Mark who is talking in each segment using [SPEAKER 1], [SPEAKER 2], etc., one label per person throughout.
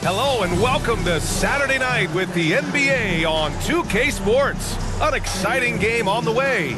[SPEAKER 1] Hello and welcome to Saturday night with the NBA on 2K Sports. An exciting game on the way.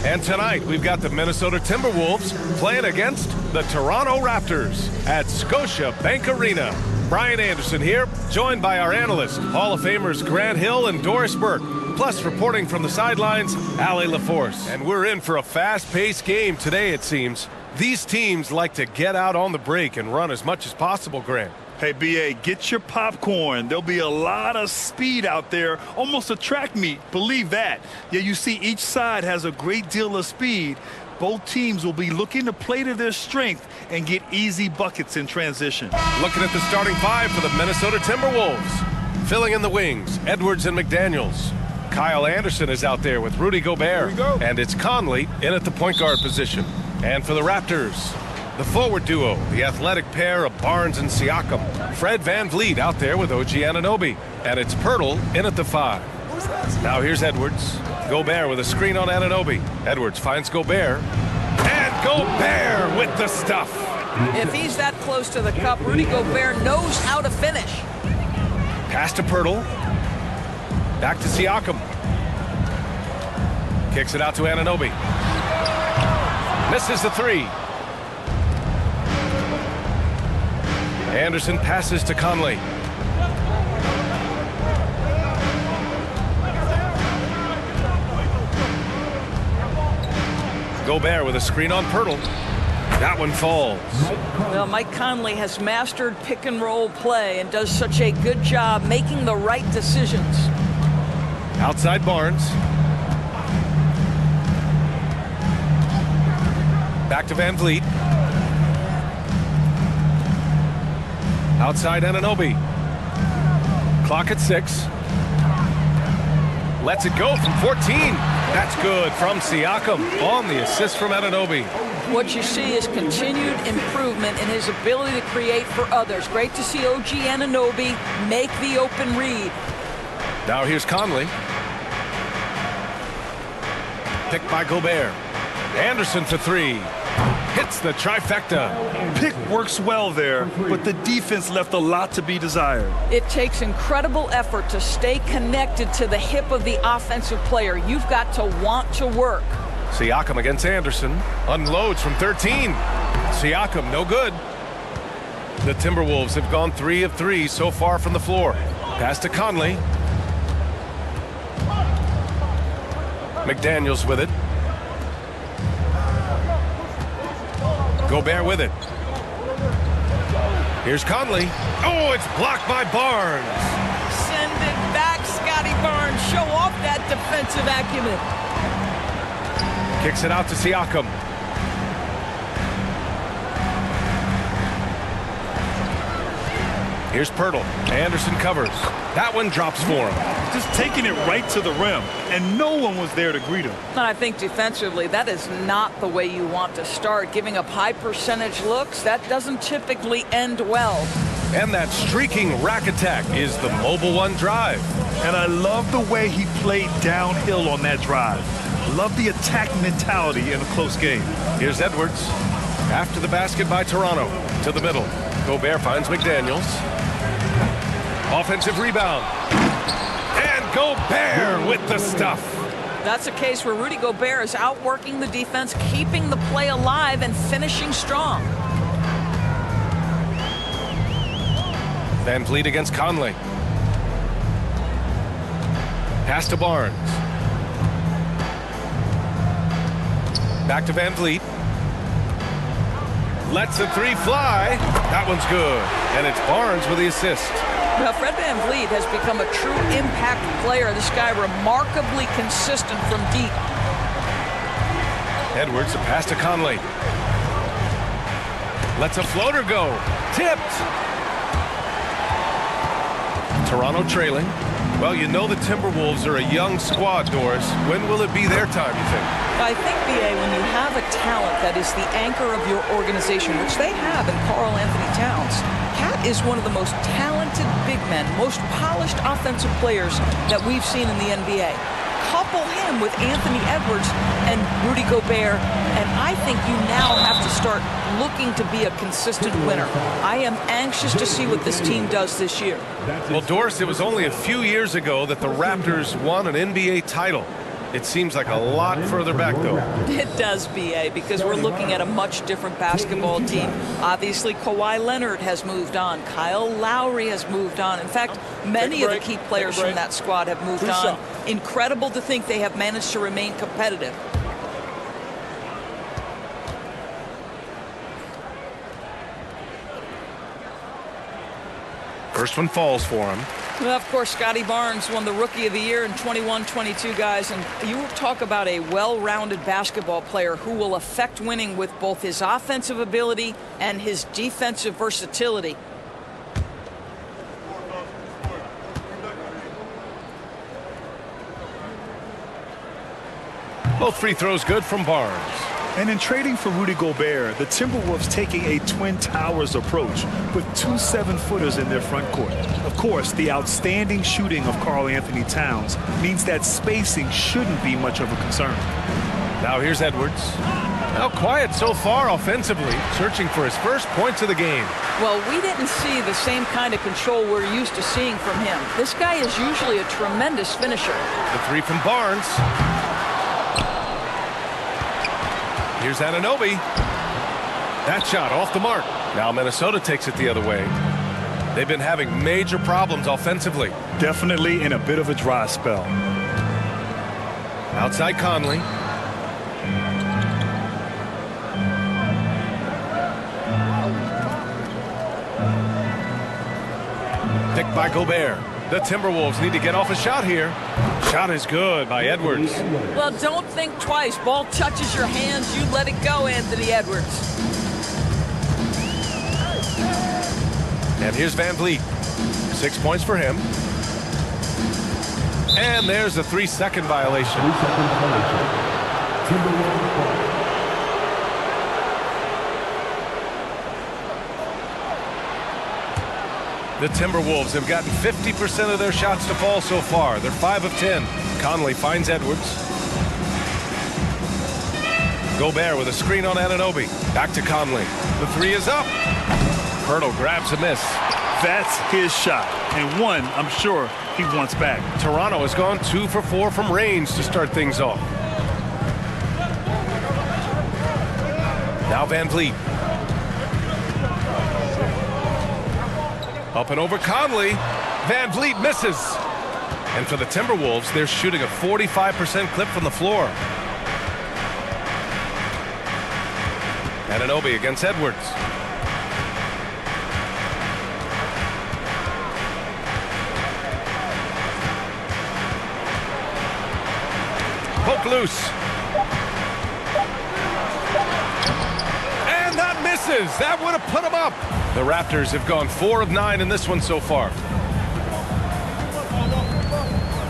[SPEAKER 1] And tonight we've got the Minnesota Timberwolves playing against the Toronto Raptors at Scotiabank Arena. Brian Anderson here, joined by our analysts, Hall of Famers Grant Hill and Doris Burke. Plus, reporting from the sidelines, Allie LaForce. And we're in for a fast-paced game today, it seems. These teams like to get out on the break and run as much as possible, Grant.
[SPEAKER 2] Hey, B.A., get your popcorn. There'll be a lot of speed out there, almost a track meet. Believe that. Yeah, you see each side has a great deal of speed. Both teams will be looking to play to their strength and get easy buckets in transition.
[SPEAKER 1] Looking at the starting five for the Minnesota Timberwolves. Filling in the wings, Edwards and McDaniels. Kyle Anderson is out there with Rudy Gobert. And it's Conley in at the point guard position. And for the Raptors, the forward duo, the athletic pair of Barnes and Siakam. Fred VanVleet out there with OG Anunoby. And it's Pirtle in at the 5. Now here's Edwards. Gobert with a screen on Anunoby. Edwards finds Gobert. And Gobert with the stuff.
[SPEAKER 3] If he's that close to the cup, Rudy Gobert knows how to finish.
[SPEAKER 1] Pass to Pirtle. Back to Siakam. Kicks it out to Anunoby. Misses the 3. Anderson passes to Conley. Gobert with a screen on Pirtle. That one falls.
[SPEAKER 3] Well, Mike Conley has mastered pick and roll play and does such a good job making the right decisions.
[SPEAKER 1] Outside Barnes. Back to VanVleet. Outside Anunoby. Clock at 6. Lets it go from 14. That's good from Siakam on the assist from Anunoby.
[SPEAKER 3] What you see is continued improvement in his ability to create for others. Great to see OG Anunoby make the open read.
[SPEAKER 1] Now here's Conley. Picked by Gobert. Anderson for 3. Hits the trifecta.
[SPEAKER 2] Pick works well there, but the defense left a lot to be desired.
[SPEAKER 3] It takes incredible effort to stay connected to the hip of the offensive player. You've got to want to work.
[SPEAKER 1] Siakam against Anderson. Unloads from 13. Siakam, no good. The Timberwolves have gone 3 of 3 so far from the floor. Pass to Conley. McDaniels with it. Gobert with it. Here's Conley. Oh, it's blocked by Barnes.
[SPEAKER 3] Send it back, Scotty Barnes. Show off that defensive acumen.
[SPEAKER 1] Kicks it out to Siakam. Here's Pirtle. Anderson covers. That one drops for him.
[SPEAKER 2] Just taking it right to the rim, and no one was there to greet him.
[SPEAKER 3] And I think defensively, that is not the way you want to start. Giving up high percentage looks, that doesn't typically end well.
[SPEAKER 1] And that streaking rack attack is the mobile one drive.
[SPEAKER 2] And I love the way he played downhill on that drive. Love the attack mentality in a close game.
[SPEAKER 1] Here's Edwards. After the basket by Toronto. To the middle. Gobert finds McDaniels. Offensive rebound. And Gobert with the stuff.
[SPEAKER 3] That's a case where Rudy Gobert is outworking the defense, keeping the play alive, and finishing strong.
[SPEAKER 1] VanVleet against Conley. Pass to Barnes. Back to VanVleet. Lets the 3 fly. That one's good. And it's Barnes with the assist.
[SPEAKER 3] Well, Fred VanVleet has become a true impact player. This guy remarkably consistent from deep.
[SPEAKER 1] Edwards, a pass to Conley. Lets a floater go. Tipped. Toronto trailing. Well, you know the Timberwolves are a young squad, Doris. When will it be their time, you think?
[SPEAKER 3] I think, B.A., when you have a talent that is the anchor of your organization, which they have in Karl Anthony Towns, Cat is one of the most talented big men, most polished offensive players that we've seen in the NBA. couple him with Anthony Edwards and Rudy Gobert, and I think you now have to start looking to be a consistent winner. I am anxious to see what this team does this year.
[SPEAKER 1] Well, Doris, it was only a few years ago that the Raptors won an NBA title. It seems like a lot further back, though.
[SPEAKER 3] It does, B.A., because we're looking at a much different basketball team. Obviously, Kawhi Leonard has moved on. Kyle Lowry has moved on. In fact, many of the key players from that squad have moved on. Incredible to think they have managed to remain competitive.
[SPEAKER 1] First one falls for him.
[SPEAKER 3] Well, of course, Scotty Barnes won the Rookie of the Year in 21-22, guys. And you talk about a well-rounded basketball player who will affect winning with both his offensive ability and his defensive versatility.
[SPEAKER 1] Both free throws good from Barnes.
[SPEAKER 2] And in trading for Rudy Gobert, the Timberwolves taking a Twin Towers approach with 2 7-footers in their front court. Of course, the outstanding shooting of Karl Anthony Towns means that spacing shouldn't be much of a concern.
[SPEAKER 1] Now here's Edwards. Now quiet so far offensively, searching for his first points of the game.
[SPEAKER 3] Well, we didn't see the same kind of control we're used to seeing from him. This guy is usually a tremendous finisher.
[SPEAKER 1] The three from Barnes. Here's Anunoby. That shot off the mark. Now Minnesota takes it the other way. They've been having major problems offensively.
[SPEAKER 2] Definitely in a bit of a dry spell.
[SPEAKER 1] Outside Conley. Picked by Gobert. The Timberwolves need to get off a shot here. Shot is good by Edwards.
[SPEAKER 3] Well, don't think twice. Ball touches your hands, you let it go, Anthony Edwards.
[SPEAKER 1] And here's Van Vliet. 6 points for him. And there's a 3-second violation. The Timberwolves have gotten 50% of their shots to fall so far. They're 5 of 10. Conley finds Edwards. Gobert with a screen on Anunoby. Back to Conley. The three is up. Pirtle grabs a miss.
[SPEAKER 2] That's his shot, and one I'm sure he wants back.
[SPEAKER 1] Toronto has gone 2 for 4 from range to start things off. Now Van Vliet. Up and over Conley. Van Vliet misses. And for the Timberwolves, they're shooting a 45% clip from the floor. Anunoby against Edwards. Poke loose. And that misses. That would have put him up. The Raptors have gone 4 of 9 in this one so far.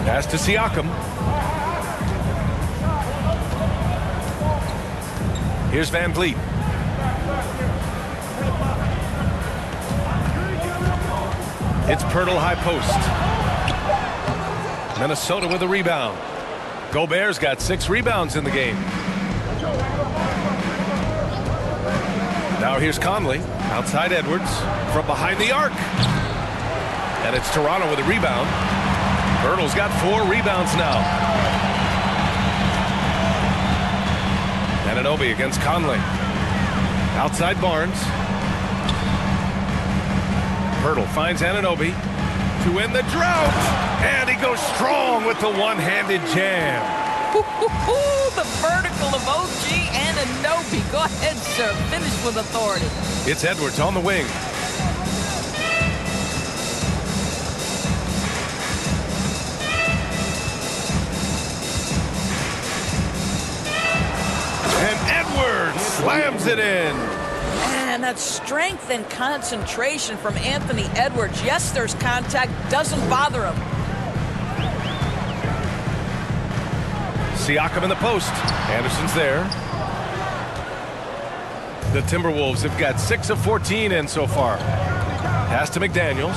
[SPEAKER 1] Pass to Siakam. Here's Van Vliet. It's Pirtle high post. Minnesota with a rebound. Gobert's got 6 rebounds in the game. Now here's Conley. Outside Edwards. From behind the arc. And it's Toronto with a rebound. Pirtle's got 4 rebounds now. Anunoby against Conley. Outside Barnes. Pirtle finds Anunoby to end the drought. And he goes strong with the one-handed jam.
[SPEAKER 3] The vertical of OG Anunoby. Go ahead, sir. Finish with authority.
[SPEAKER 1] It's Edwards on the wing. And Edwards slams it in.
[SPEAKER 3] Man, that strength and concentration from Anthony Edwards. Yes, there's contact. Doesn't bother him.
[SPEAKER 1] Siakam in the post. Anderson's there. The Timberwolves have got 6 of 14 in so far. Pass to McDaniels.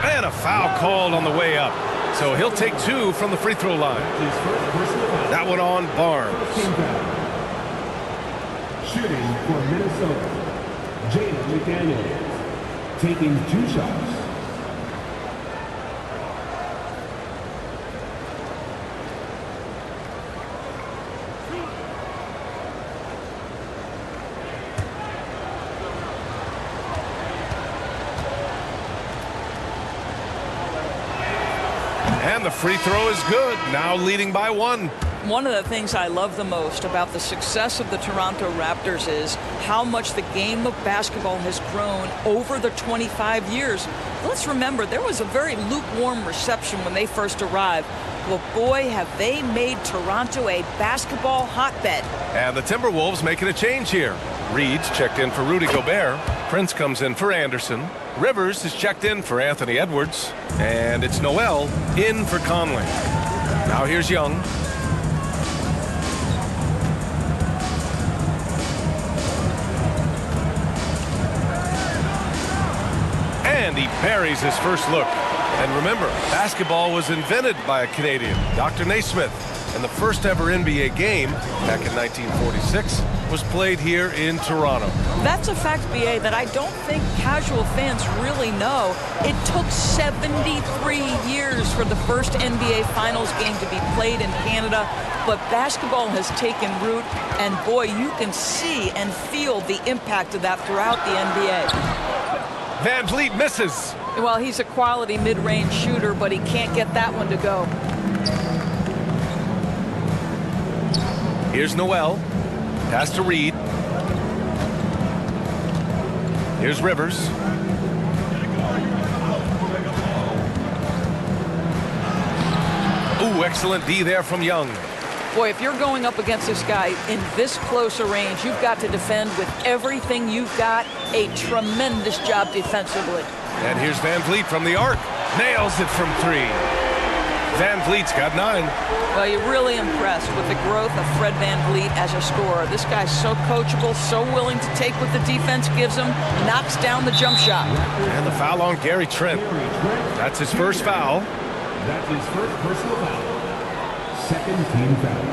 [SPEAKER 1] And a foul called on the way up. So he'll take 2 from the free throw line. That one on Barnes.
[SPEAKER 4] Shooting for Minnesota, Jalen McDaniels, taking 2 shots.
[SPEAKER 1] And the free throw is good, now leading by 1.
[SPEAKER 3] One of the things I love the most about the success of the Toronto Raptors is how much the game of basketball has grown over the 25 years. Let's remember, there was a very lukewarm reception when they first arrived. Well, boy, have they made Toronto a basketball hotbed.
[SPEAKER 1] And the Timberwolves making a change here. Reed's checked in for Rudy Gobert. Prince comes in for Anderson. Rivers is checked in for Anthony Edwards. And it's Noel in for Conley. Now here's Young. And he buries his first look. And remember, basketball was invented by a Canadian, Dr. Naismith. And the first ever NBA game, back in 1946, was played here in Toronto.
[SPEAKER 3] That's a fact, BA, that I don't think casual fans really know. It took 73 years for the first NBA Finals game to be played in Canada, but basketball has taken root, and boy, you can see and feel the impact of that throughout the NBA.
[SPEAKER 1] Van Vliet misses.
[SPEAKER 3] Well, he's a quality mid-range shooter, but he can't get that one to go.
[SPEAKER 1] Here's Noel. Pass to Reed. Here's Rivers. Ooh, excellent D there from Young.
[SPEAKER 3] Boy, if you're going up against this guy in this close a range, you've got to defend with everything you've got. A tremendous job defensively.
[SPEAKER 1] And here's Van Vliet from the arc. Nails it from 3. Van Vliet's got 9.
[SPEAKER 3] Well, you're really impressed with the growth of Fred Van Vliet as a scorer. This guy's so coachable, so willing to take what the defense gives him, knocks down the jump shot.
[SPEAKER 1] And the foul on Gary Trent. That's his first foul.
[SPEAKER 4] That's his first personal foul. Second team foul.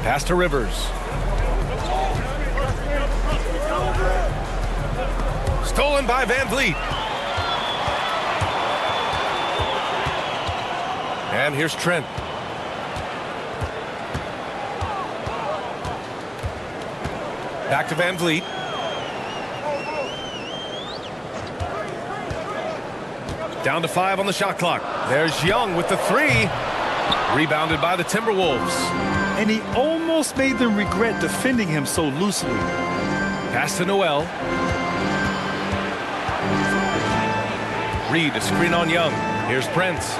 [SPEAKER 1] Pass to Rivers. Stolen by Van Vliet. And here's Trent. Back to Van Vliet. Down to 5 on the shot clock. There's Young with the 3. Rebounded by the Timberwolves.
[SPEAKER 2] And he almost made them regret defending him so loosely.
[SPEAKER 1] Pass to Noel. Reed, a screen on Young. Here's Prince.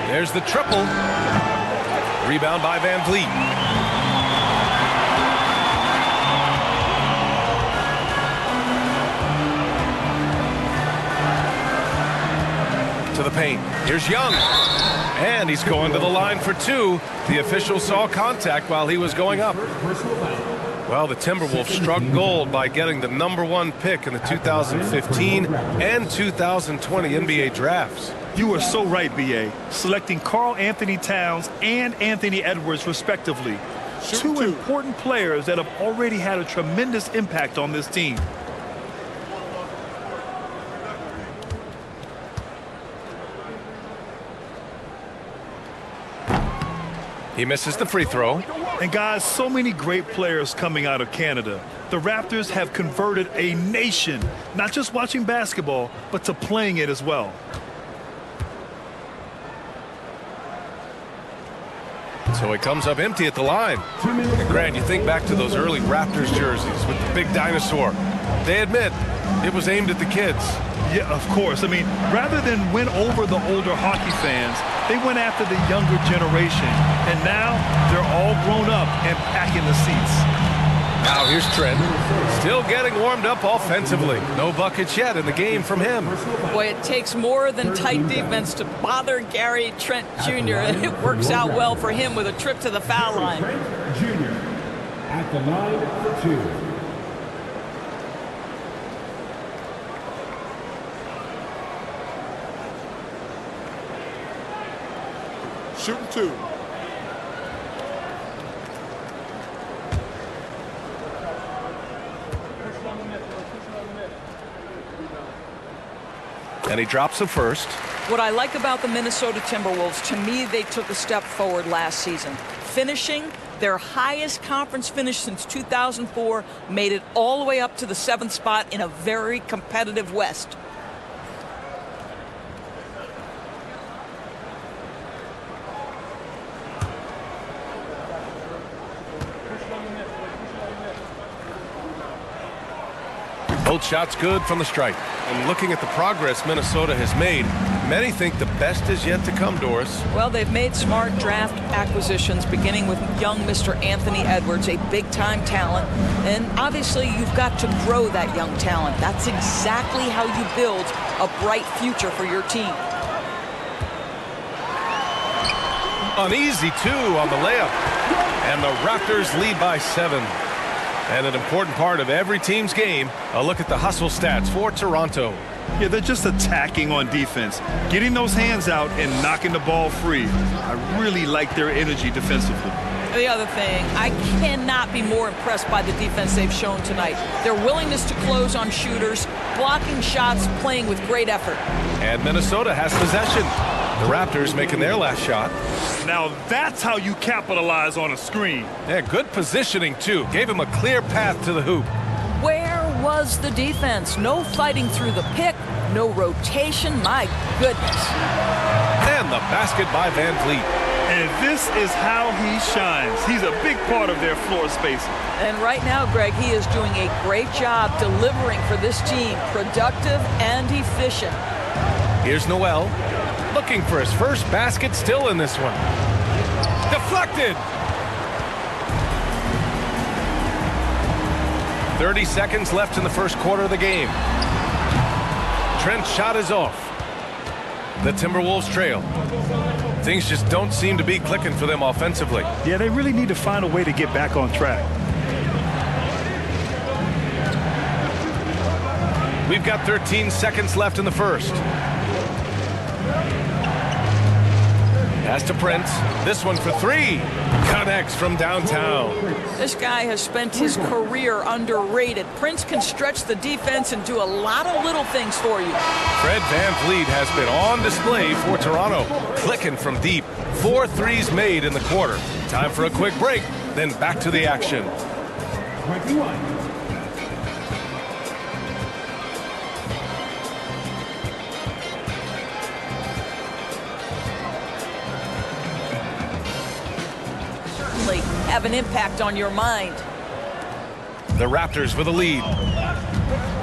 [SPEAKER 1] There's the triple. Rebound by Van Vliet. To the paint. Here's Young. And he's going to the line for 2. The official saw contact while he was going up. Well, the Timberwolves struck gold by getting the #1 pick in the 2015 and 2020 NBA drafts.
[SPEAKER 2] You are so right, B.A. Selecting Karl Anthony Towns and Anthony Edwards, respectively. Two important players that have already had a tremendous impact on this team.
[SPEAKER 1] He misses the free throw.
[SPEAKER 2] And guys, so many great players coming out of Canada. The Raptors have converted a nation, not just watching basketball, but to playing it as well.
[SPEAKER 1] So he comes up empty at the line. And Grant, you think back to those early Raptors jerseys with the big dinosaur. They admit it was aimed at the kids.
[SPEAKER 2] Yeah, of course. I mean, rather than win over the older hockey fans, they went after the younger generation. And now they're all grown up and packing the seats.
[SPEAKER 1] Now here's Trent. Still getting warmed up offensively. No buckets yet in the game from him.
[SPEAKER 3] Boy, it takes more than tight defense to bother Gary Trent Jr. And it works out well for him with a trip to the foul line.
[SPEAKER 4] Trent Jr. at the line for 2.
[SPEAKER 5] shooting 2.
[SPEAKER 1] And he drops the first.
[SPEAKER 3] What I like about the Minnesota Timberwolves, to me, they took a step forward last season. Finishing their highest conference finish since 2004, made it all the way up to the 7th spot in a very competitive West.
[SPEAKER 1] Both shots good from the stripe. And looking at the progress Minnesota has made, many think the best is yet to come, Doris.
[SPEAKER 3] Well, they've made smart draft acquisitions, beginning with young Mr. Anthony Edwards, a big-time talent. And obviously, you've got to grow that young talent. That's exactly how you build a bright future for your team.
[SPEAKER 1] An easy 2 on the layup. And the Raptors lead by 7. And an important part of every team's game, a look at the hustle stats for Toronto.
[SPEAKER 2] Yeah, they're just attacking on defense, getting those hands out and knocking the ball free. I really like their energy defensively.
[SPEAKER 3] The other thing, I cannot be more impressed by the defense they've shown tonight. Their willingness to close on shooters, blocking shots, playing with great effort.
[SPEAKER 1] And Minnesota has possession. The Raptors making their last shot.
[SPEAKER 2] Now that's how you capitalize on a screen.
[SPEAKER 1] Yeah, good positioning, too. Gave him a clear path to the hoop.
[SPEAKER 3] Where was the defense? No fighting through the pick, no rotation. My goodness.
[SPEAKER 1] And the basket by Van Vliet.
[SPEAKER 2] And this is how he shines. He's a big part of their floor spacing.
[SPEAKER 3] And right now, Greg, he is doing a great job delivering for this team. Productive and efficient.
[SPEAKER 1] Here's Noel. Looking for his first basket, still in this one. Deflected. 30 seconds left in the first quarter of the game. Trent's shot is off. The Timberwolves trail. Things just don't seem to be clicking for them offensively.
[SPEAKER 2] Yeah, they really need to find a way to get back on track.
[SPEAKER 1] We've got 13 seconds left in the first. Pass to Prince. This one for 3. Connects from downtown.
[SPEAKER 3] This guy has spent his career underrated. Prince can stretch the defense and do a lot of little things for you.
[SPEAKER 1] Fred VanVleet has been on display for Toronto. Clicking from deep. 4 threes made in the quarter. Time for a quick break, then back to the action.
[SPEAKER 4] 21.
[SPEAKER 3] Have an impact on your mind.
[SPEAKER 1] The Raptors with a lead.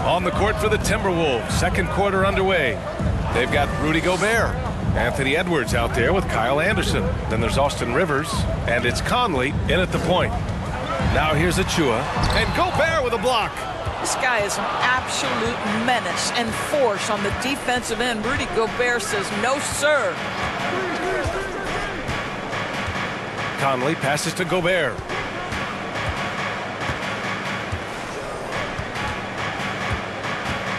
[SPEAKER 1] On the court for the Timberwolves. Second quarter underway. They've got Rudy Gobert. Anthony Edwards out there with Kyle Anderson. Then there's Austin Rivers. And it's Conley in at the point. Now here's Achua. And Gobert with a block.
[SPEAKER 3] This guy is an absolute menace and force on the defensive end. Rudy Gobert says, no, sir.
[SPEAKER 1] Conley passes to Gobert.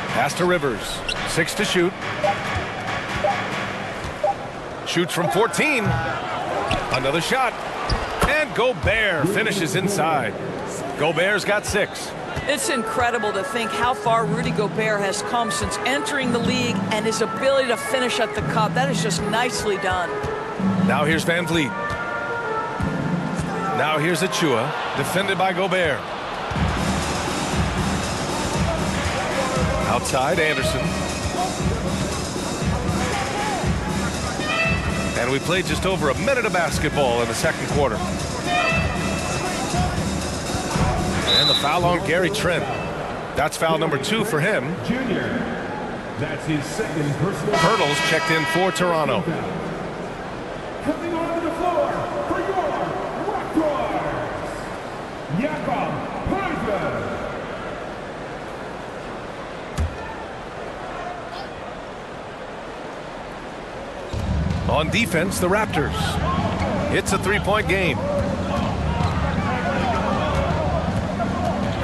[SPEAKER 1] Pass to Rivers. 6 to shoot. Shoots from 14. Another shot. And Gobert finishes inside. Gobert's got 6.
[SPEAKER 3] It's incredible to think how far Rudy Gobert has come since entering the league and his ability to finish at the cup. That is just nicely done.
[SPEAKER 1] Now here's Van Vliet. Now here's Achua, defended by Gobert. Outside, Anderson. And we played just over a minute of basketball in the second quarter. And the foul on Gary Trent. That's foul number 2 for him.
[SPEAKER 4] Junior. That's his second personal.
[SPEAKER 1] Hurdles checked in for Toronto.
[SPEAKER 4] Coming onto the floor for your Raptors, Jakob Poeltl.
[SPEAKER 1] On defense, the Raptors. It's a 3-point game.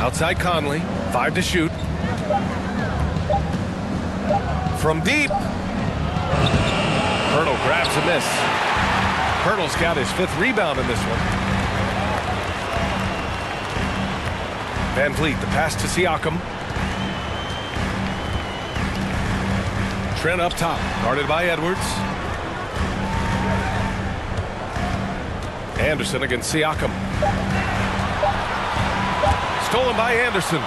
[SPEAKER 1] Outside Conley, 5 to shoot. From deep. Hurdle grabs a miss. Pirtle's got his 5th rebound in this one. Van Vliet, the pass to Siakam. Trent up top, guarded by Edwards. Anderson against Siakam. Stolen by Anderson.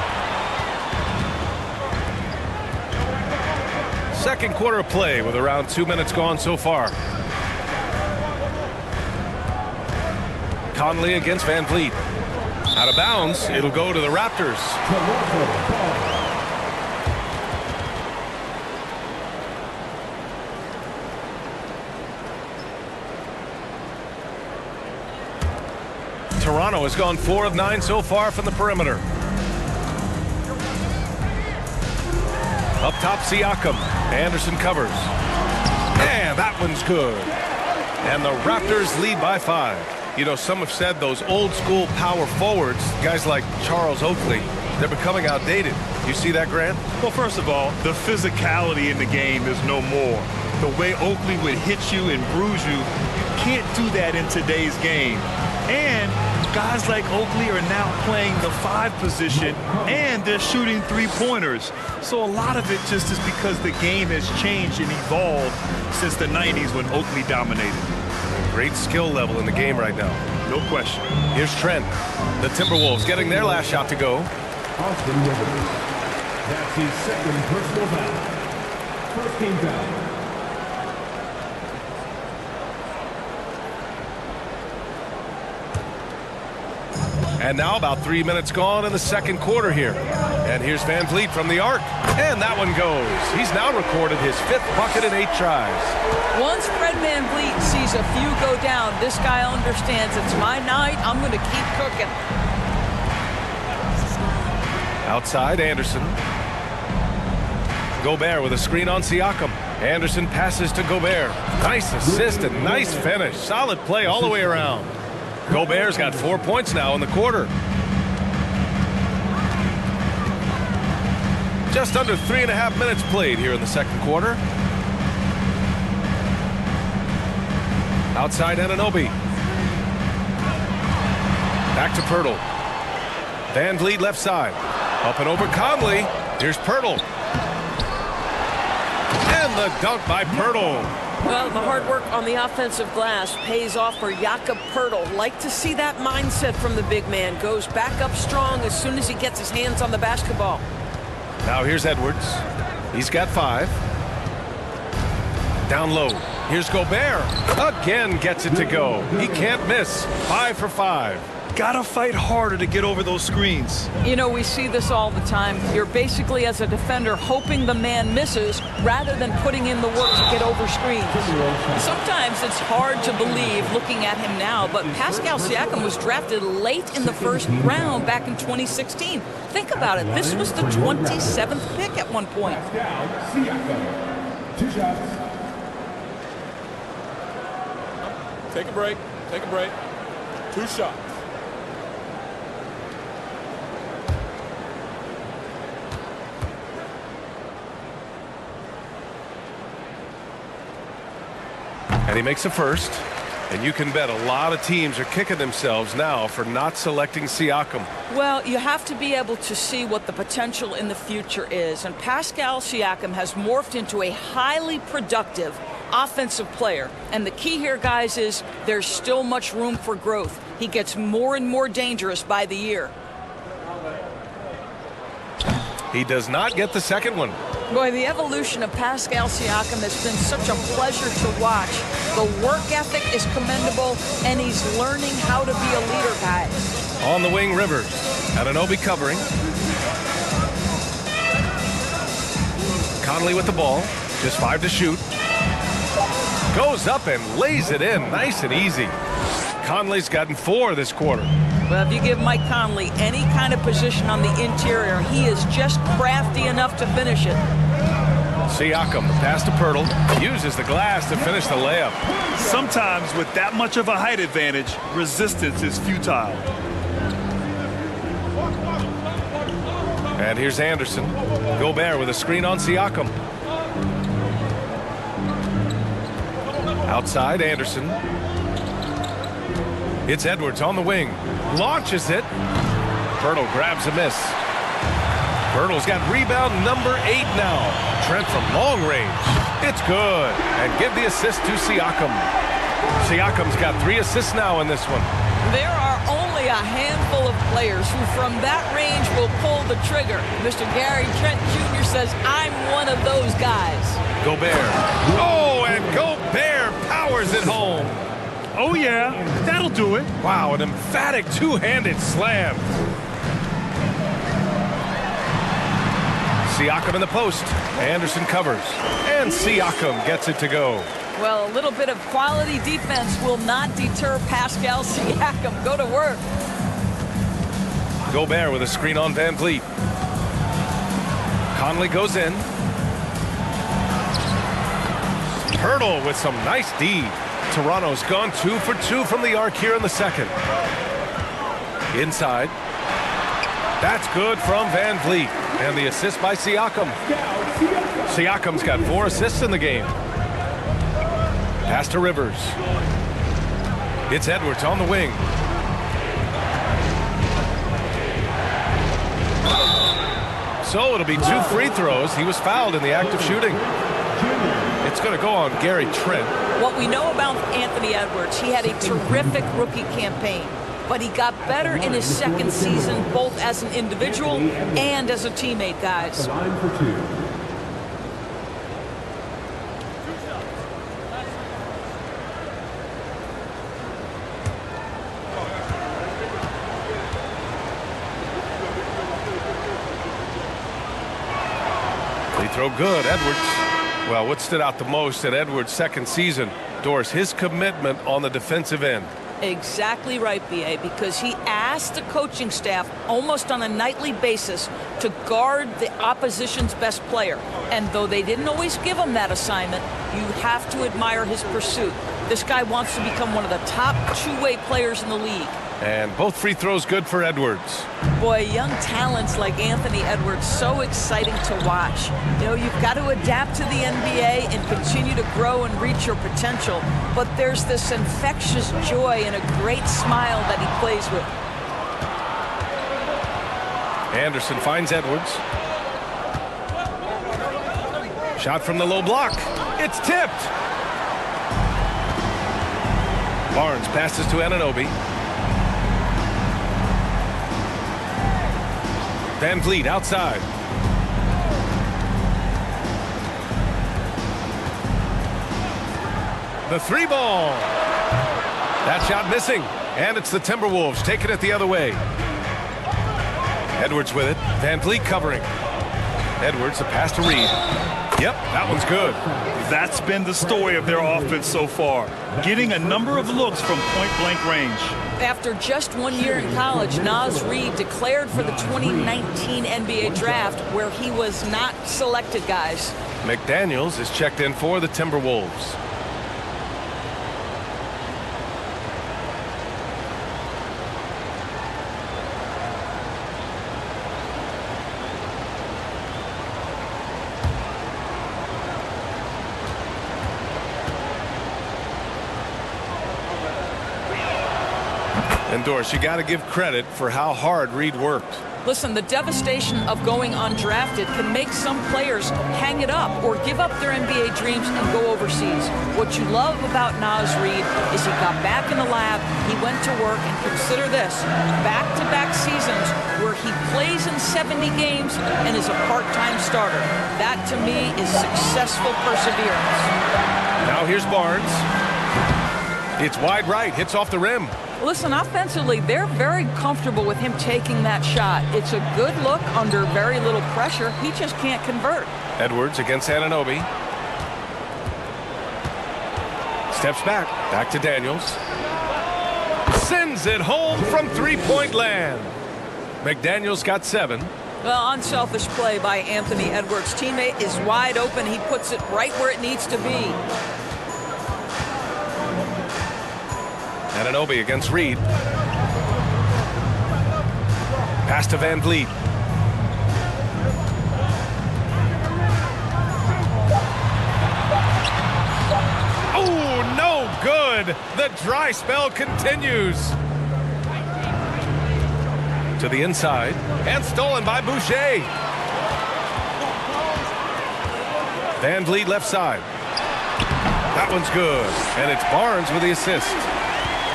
[SPEAKER 1] Second quarter of play with around 2 minutes gone so far. Conley against Van Vliet. Out of bounds. It'll go to the Raptors. Toronto has gone 4 of 9 so far from the perimeter. Up top, Siakam. Anderson covers. And that one's good. And the Raptors lead by 5. You know, some have said those old school power forwards, guys like Charles Oakley, they're becoming outdated. You see that, Grant?
[SPEAKER 2] Well, first of all, the physicality in the game is no more. The way Oakley would hit you and bruise you, you can't do that in today's game. And guys like Oakley are now playing the 5 position, and they're shooting 3-pointers. So a lot of it just is because the game has changed and evolved since the 90s when Oakley dominated.
[SPEAKER 1] Great skill level in the game right now.
[SPEAKER 2] No question.
[SPEAKER 1] Here's Trent. The Timberwolves getting their last shot to go.
[SPEAKER 4] Austin Rivers. That's his 2nd personal foul. 1st team foul.
[SPEAKER 1] And now about 3 minutes gone in the second quarter here. And here's Van Vliet from the arc. And that one goes. He's now recorded his 5th bucket in 8 tries.
[SPEAKER 3] Once Fred Van Vliet sees a few go down, this guy understands it's my night. I'm going to keep cooking.
[SPEAKER 1] Outside, Anderson. Gobert with a screen on Siakam. Anderson passes to Gobert. Nice assist and nice finish. Solid play all the way around. Gobert's got 4 points now in the quarter. Just under 3.5 minutes played here in the second quarter. Outside Anunoby. Back to Pirtle. Van Vliet left side. Up and over Conley. Here's Pirtle. And the dunk by Pirtle.
[SPEAKER 5] Well, the hard work on the offensive glass pays off for Jakob Pirtle. Like to see that mindset from the big man. Goes back up strong as soon as he gets his hands on the basketball.
[SPEAKER 1] Now here's Edwards. He's got 5. Down low. Here's Gobert. Again gets it to go. He can't miss. 5 for 5.
[SPEAKER 2] Gotta fight harder to get over those screens.
[SPEAKER 3] You know, we see this all the time. You're basically, as a defender, hoping the man misses rather than putting in the work to get over screens. Sometimes it's hard to believe looking at him now, but Pascal Siakam was drafted late in the 1st round back in 2016. Think about it. This was the 27th pick at one point.
[SPEAKER 4] Siakam. 2 shots.
[SPEAKER 6] Take a break. Take a break. 2 shots.
[SPEAKER 1] And he makes a first. And you can bet a lot of teams are kicking themselves now for not selecting Siakam.
[SPEAKER 3] Well, you have to be able to see what the potential in the future is. And Pascal Siakam has morphed into a highly productive offensive player. And the key here, guys, is there's still much room for growth. He gets more and more dangerous by the year.
[SPEAKER 1] He does not get the second one.
[SPEAKER 3] Boy, the evolution of Pascal Siakam has been such a pleasure to watch. The work ethic is commendable, and he's learning how to be a leader, guys.
[SPEAKER 1] On the wing, Rivers. Anunoby covering. Conley with the ball. Just 5 to shoot. Goes up and lays it in. Nice and easy. Conley's gotten 4 this quarter.
[SPEAKER 3] Well, if you give Mike Conley any kind of position on the interior, he is just crafty enough to finish it.
[SPEAKER 1] Siakam, the pass to Pirtle, uses the glass to finish the layup.
[SPEAKER 2] Sometimes with that much of a height advantage, resistance is futile.
[SPEAKER 1] And here's Anderson. Gobert with a screen on Siakam. Outside, Anderson. It's Edwards on the wing. Launches it. Pirtle grabs a miss. Pirtle's got rebound number 8 now. Trent from long range. It's good. And give the assist to Siakam. Siakam's got 3 assists now in this one.
[SPEAKER 3] There are only a handful of players who from that range will pull the trigger. Mr. Gary Trent Jr. says, I'm one of those guys.
[SPEAKER 1] Gobert. Oh, and Gobert powers it home.
[SPEAKER 2] Oh, yeah, that'll do it.
[SPEAKER 1] Wow, an emphatic two-handed slam. Siakam in the post. Anderson covers. And Siakam gets it to go.
[SPEAKER 3] Well, a little bit of quality defense will not deter Pascal Siakam. Go to work.
[SPEAKER 1] Gobert with a screen on Van Vliet. Conley goes in. Pirtle with some nice D. Toronto's gone 2 for 2 from the arc here in the second. Inside. That's good from Van Vliet. And the assist by Siakam. Siakam's got 4 assists in the game. Pass to Rivers. It's Edwards on the wing. So it'll be 2 free throws. He was fouled in the act of shooting. It's going to go on Gary Trent.
[SPEAKER 3] What we know about Anthony Edwards, he had a terrific rookie campaign, but he got better in his second season, both as an individual and as a teammate, guys.
[SPEAKER 4] Line for 2.
[SPEAKER 1] Free throw good, Edwards. Well, what stood out the most in Edwards' second season, Doris, his commitment on the defensive end.
[SPEAKER 3] Exactly right, B.A., because he asked the coaching staff almost on a nightly basis to guard the opposition's best player. And though they didn't always give him that assignment, you have to admire his pursuit. This guy wants to become one of the top two-way players in the league.
[SPEAKER 1] And both free throws good for Edwards.
[SPEAKER 3] Boy, young talents like Anthony Edwards, so exciting to watch. You know, you've got to adapt to the NBA and continue to grow and reach your potential. But there's this infectious joy and a great smile that he plays with.
[SPEAKER 1] Anderson finds Edwards. Shot from the low block. It's tipped. Barnes passes to Anunoby. Van Vliet outside. The 3 ball. That shot missing. And it's the Timberwolves taking it the other way. Edwards with it. Van Vliet covering. Edwards, a pass to Reed. Yep, that one's good.
[SPEAKER 2] That's been the story of their offense so far. Getting a number of looks from point-blank range.
[SPEAKER 3] After just 1 year in college, Naz Reid declared for the 2019 NBA draft, where he was not selected, guys.
[SPEAKER 1] McDaniels is checked in for the Timberwolves. And Doris, you got to give credit for how hard Reed worked.
[SPEAKER 3] Listen, the devastation of going undrafted can make some players hang it up or give up their NBA dreams and go overseas. What you love about Naz Reid is he got back in the lab, he went to work, and consider this, back-to-back seasons where he plays in 70 games and is a part-time starter. That, to me, is successful perseverance.
[SPEAKER 1] Now here's Barnes. It's wide right, hits off the rim.
[SPEAKER 3] Listen, offensively, they're very comfortable with him taking that shot. It's a good look under very little pressure. He just can't convert.
[SPEAKER 1] Edwards against Anunoby. Steps back to Daniels. Sends it home from three-point land. McDaniels got 7.
[SPEAKER 3] Well, unselfish play by Anthony Edwards. Teammate is wide open. He puts it right where it needs to be.
[SPEAKER 1] Anunoby against Reed. Pass to Van Vliet. Oh, no good. The dry spell continues. To the inside, and stolen by Boucher. Van Vliet left side. That one's good, and it's Barnes with the assist.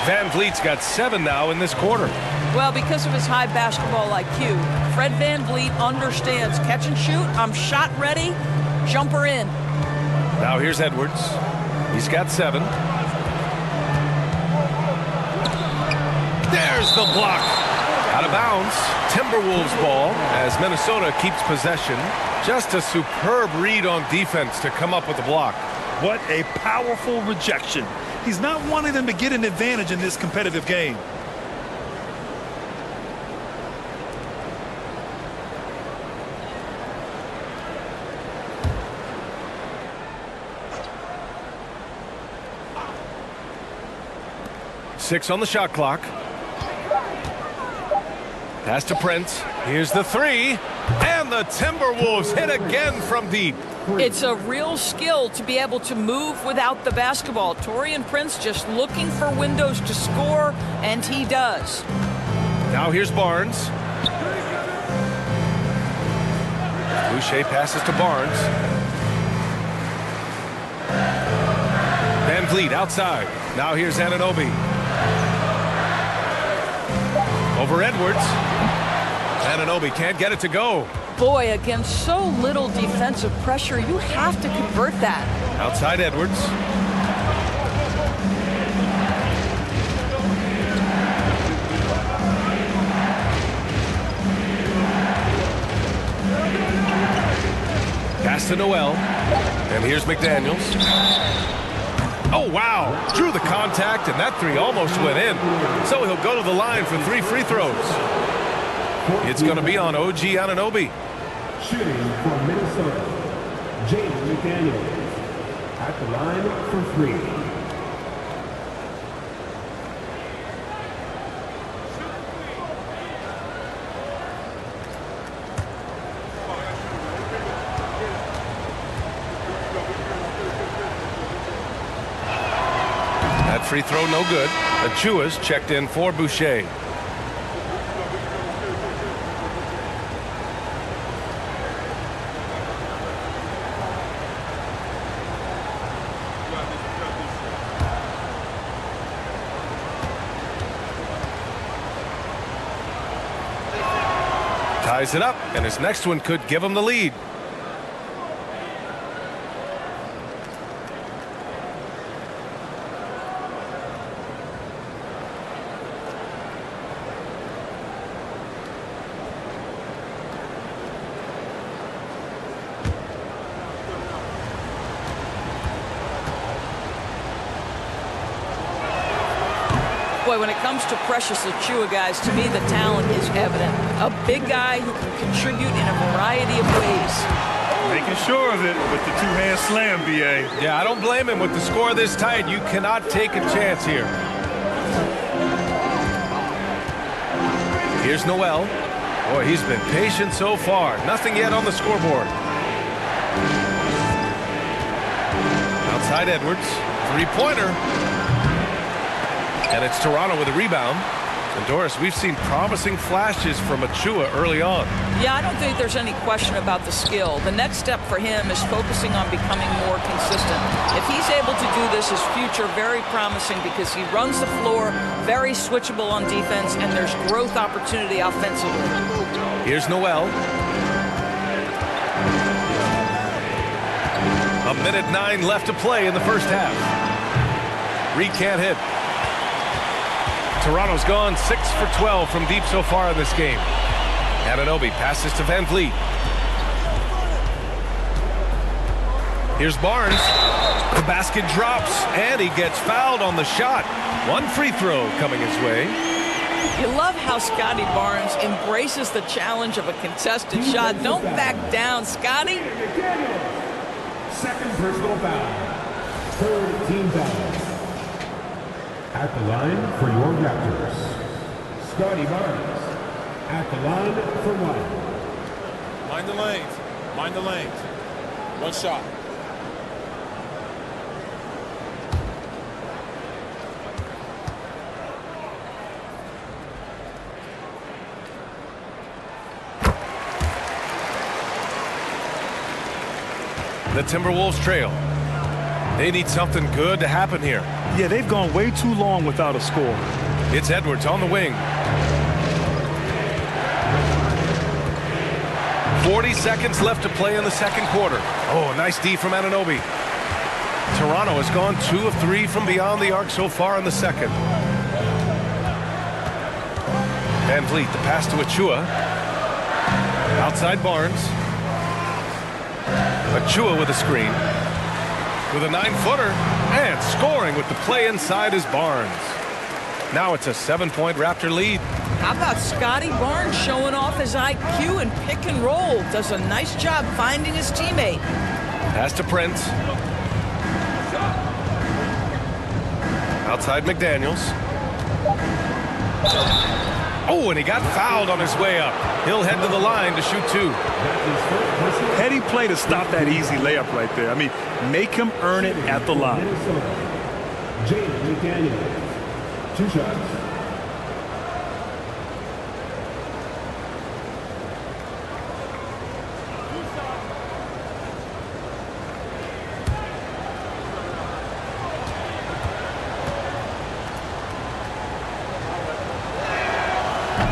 [SPEAKER 1] Van Vliet's got 7 now in this quarter.
[SPEAKER 3] Well, because of his high basketball IQ, Fred Van Vliet understands catch and shoot. I'm shot ready, jumper in.
[SPEAKER 1] Now here's Edwards. He's got 7. There's the block. Out of bounds. Timberwolves ball as Minnesota keeps possession. Just a superb read on defense to come up with the block.
[SPEAKER 2] What a powerful rejection. He's not wanting them to get an advantage in this competitive game.
[SPEAKER 1] Six on the shot clock. Pass to Prince. Here's the 3. And the Timberwolves hit again from deep.
[SPEAKER 3] It's a real skill to be able to move without the basketball. Taurean Prince just looking for windows to score, and he does.
[SPEAKER 1] Now here's Barnes. Boucher passes to Barnes. Van Vliet outside. Now here's Anunoby. Over Edwards. Anunoby can't get it to go.
[SPEAKER 3] Boy, against so little defensive pressure, you have to convert that.
[SPEAKER 1] Outside Edwards. Pass to Noel. And here's McDaniels. Oh, wow. Drew the contact, and that 3 almost went in. So he'll go to the line for 3 free throws. It's going to be on OG Anunoby.
[SPEAKER 4] Shooting from Minnesota, James McDaniels. At the line for 3.
[SPEAKER 1] That free throw no good. Achua's checked in for Boucher. Ties it up, and his next one could give him the lead.
[SPEAKER 3] Boy, when it comes to Precious Achiuwa, guys, to me the talent is evident. A big guy who can contribute in a variety of ways.
[SPEAKER 2] Making sure of it with the two-hand slam, B.A.
[SPEAKER 1] Yeah, I don't blame him with the score this tight. You cannot take a chance here. Here's Noel. Boy, he's been patient so far. Nothing yet on the scoreboard. Outside Edwards. Three-pointer. And it's Toronto with a rebound. And Doris, we've seen promising flashes from Achiuwa early on.
[SPEAKER 3] Yeah, I don't think there's any question about the skill. The next step for him is focusing on becoming more consistent. If he's able to do this, his future very promising because he runs the floor, very switchable on defense, and there's growth opportunity offensively.
[SPEAKER 1] Here's Noel. 1:09 left to play in the first half. Reed can't hit. Toronto's gone 6 for 12 from deep so far in this game. Anunoby passes to Van Vliet. Here's Barnes. The basket drops, and he gets fouled on the shot. One free throw coming his way.
[SPEAKER 3] You love how Scotty Barnes embraces the challenge of a contested shot. Don't back down, Scotty.
[SPEAKER 4] Second personal foul. Third team foul. At the line for your Raptors, Scotty Barnes. At the line for 1.
[SPEAKER 6] Mind the lanes. Mind the lanes. One shot.
[SPEAKER 1] The Timberwolves trail. They need something good to happen here.
[SPEAKER 2] Yeah, they've gone way too long without a score.
[SPEAKER 1] It's Edwards on the wing. 40 seconds left to play in the second quarter. Oh, nice D from Anunoby. Toronto has gone 2 of 3 from beyond the arc so far in the second. Van Vliet, the pass to Achua. Outside Barnes. Achua with a screen. With a 9-footer. And scoring with the play inside is Barnes. Now it's a 7-point Raptor lead.
[SPEAKER 3] How about Scotty Barnes showing off his IQ and pick and roll? Does a nice job finding his teammate.
[SPEAKER 1] Pass to Prince. Outside McDaniels. Oh, and he got fouled on his way up. He'll head to the line to shoot 2.
[SPEAKER 2] Heady play to stop that easy layup right there. I mean, make him earn it at the line.
[SPEAKER 4] McDaniels, 2 shots.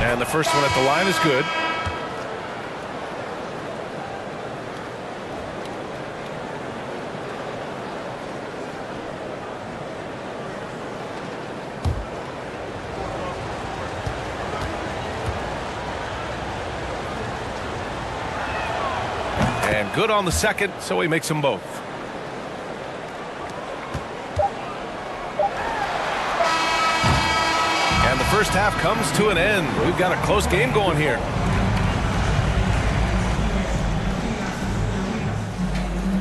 [SPEAKER 1] And the first one at the line is good. And good on the second, so he makes them both. And the first half comes to an end. We've got a close game going here.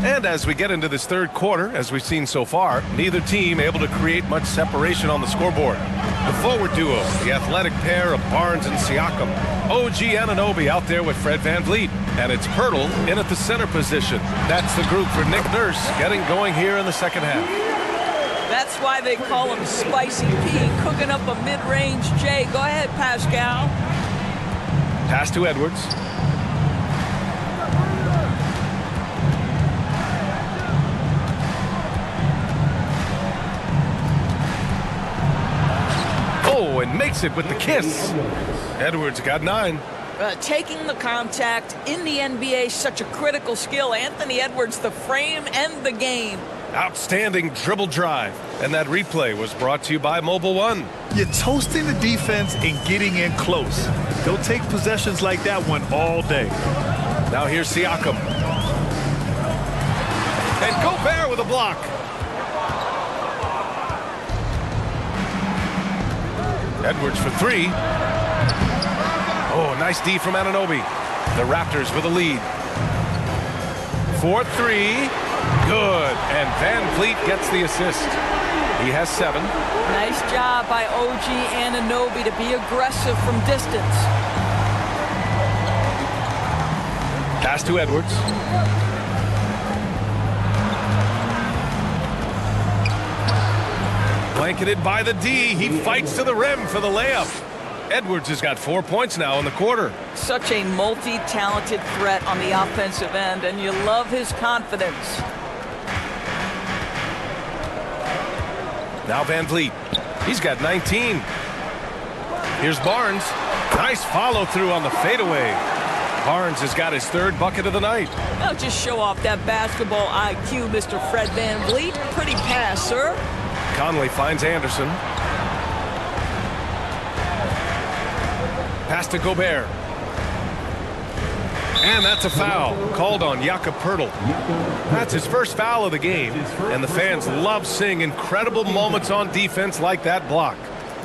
[SPEAKER 1] And as we get into this third quarter, as we've seen so far, neither team able to create much separation on the scoreboard. The forward duo, the athletic pair of Barnes and Siakam. OG Anunoby out there with Fred VanVleet. And it's Pirtle in at the center position. That's the group for Nick Nurse getting going here in the second half.
[SPEAKER 3] That's why they call him Spicy P, cooking up a mid-range J. Go ahead, Pascal.
[SPEAKER 1] Pass to Edwards. Oh, and makes it with the kiss. Edwards got 9.
[SPEAKER 3] Taking the contact in the NBA, such a critical skill. Anthony Edwards, the frame and the game.
[SPEAKER 1] Outstanding dribble drive. And that replay was brought to you by Mobile One.
[SPEAKER 2] You're toasting the defense and getting in close. They'll take possessions like that one all day.
[SPEAKER 1] Now here's Siakam. And Gobert with a block. Edwards for 3. Oh, nice D from Anunoby. The Raptors with a lead. 4-3. Good. And VanVleet gets the assist. He has 7.
[SPEAKER 3] Nice job by OG Anunoby to be aggressive from distance.
[SPEAKER 1] Pass to Edwards. Blanketed by the D. He fights to the rim for the layup. Edwards has got 4 points now in the quarter.
[SPEAKER 3] Such a multi-talented threat on the offensive end, and you love his confidence.
[SPEAKER 1] Now VanVleet. He's got 19. Here's Barnes. Nice follow through on the fadeaway. Barnes has got his 3rd bucket of the night.
[SPEAKER 3] Now just show off that basketball IQ, Mr. Fred VanVleet. Pretty pass, sir.
[SPEAKER 1] Conley finds Anderson. Pass to Gobert. And that's a foul called on Jakob Pirtle. That's his first foul of the game. And the fans love seeing incredible moments on defense like that block.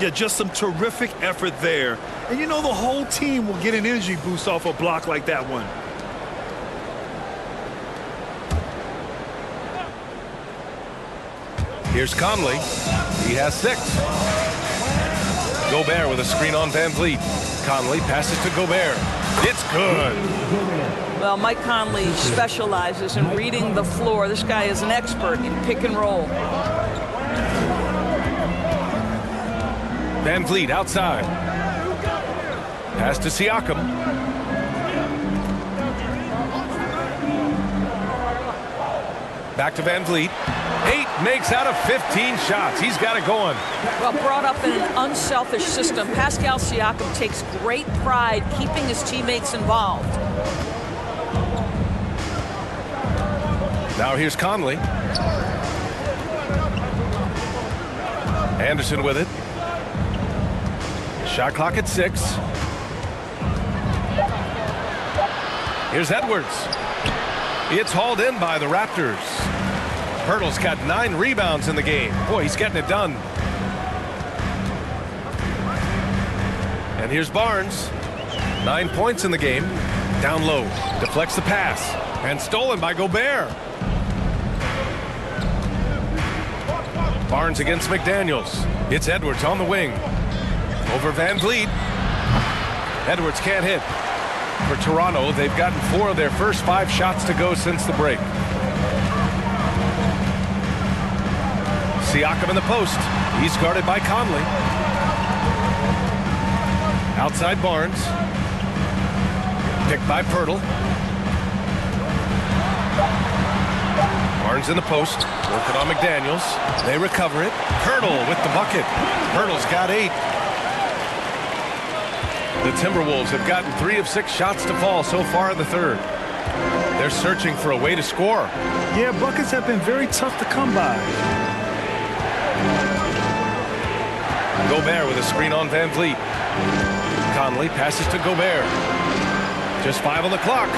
[SPEAKER 2] Yeah, just some terrific effort there. And you know the whole team will get an energy boost off a block like that one.
[SPEAKER 1] Here's Conley. He has 6. Gobert with a screen on VanVleet. Conley passes to Gobert. It's good.
[SPEAKER 3] Well, Mike Conley specializes in reading the floor. This guy is an expert in pick and roll.
[SPEAKER 1] VanVleet outside. Pass to Siakam. Back to Van Vliet. 8 makes out of 15 shots. He's got it going.
[SPEAKER 3] Well, brought up in an unselfish system, Pascal Siakam takes great pride keeping his teammates involved.
[SPEAKER 1] Now here's Conley. Anderson with it. Shot clock at 6. Here's Edwards. It's hauled in by the Raptors. Pirtle's got 9 rebounds in the game. Boy, he's getting it done. And here's Barnes. 9 points in the game. Down low. Deflects the pass. And stolen by Gobert. Barnes against McDaniels. It's Edwards on the wing. Over Van Vliet. Edwards can't hit. For Toronto, they've gotten 4 of their first 5 shots to go since the break. Siakam in the post. He's guarded by Conley. Outside Barnes. Picked by Pirtle. Barnes in the post. Working on McDaniels. They recover it. Pirtle with the bucket. Pirtle's got 8. The Timberwolves have gotten 3 of 6 shots to fall so far in the third. They're searching for a way to score.
[SPEAKER 2] Yeah, buckets have been very tough to come by.
[SPEAKER 1] Gobert with a screen on Van Vliet. Conley passes to Gobert. Just 5 on the clock.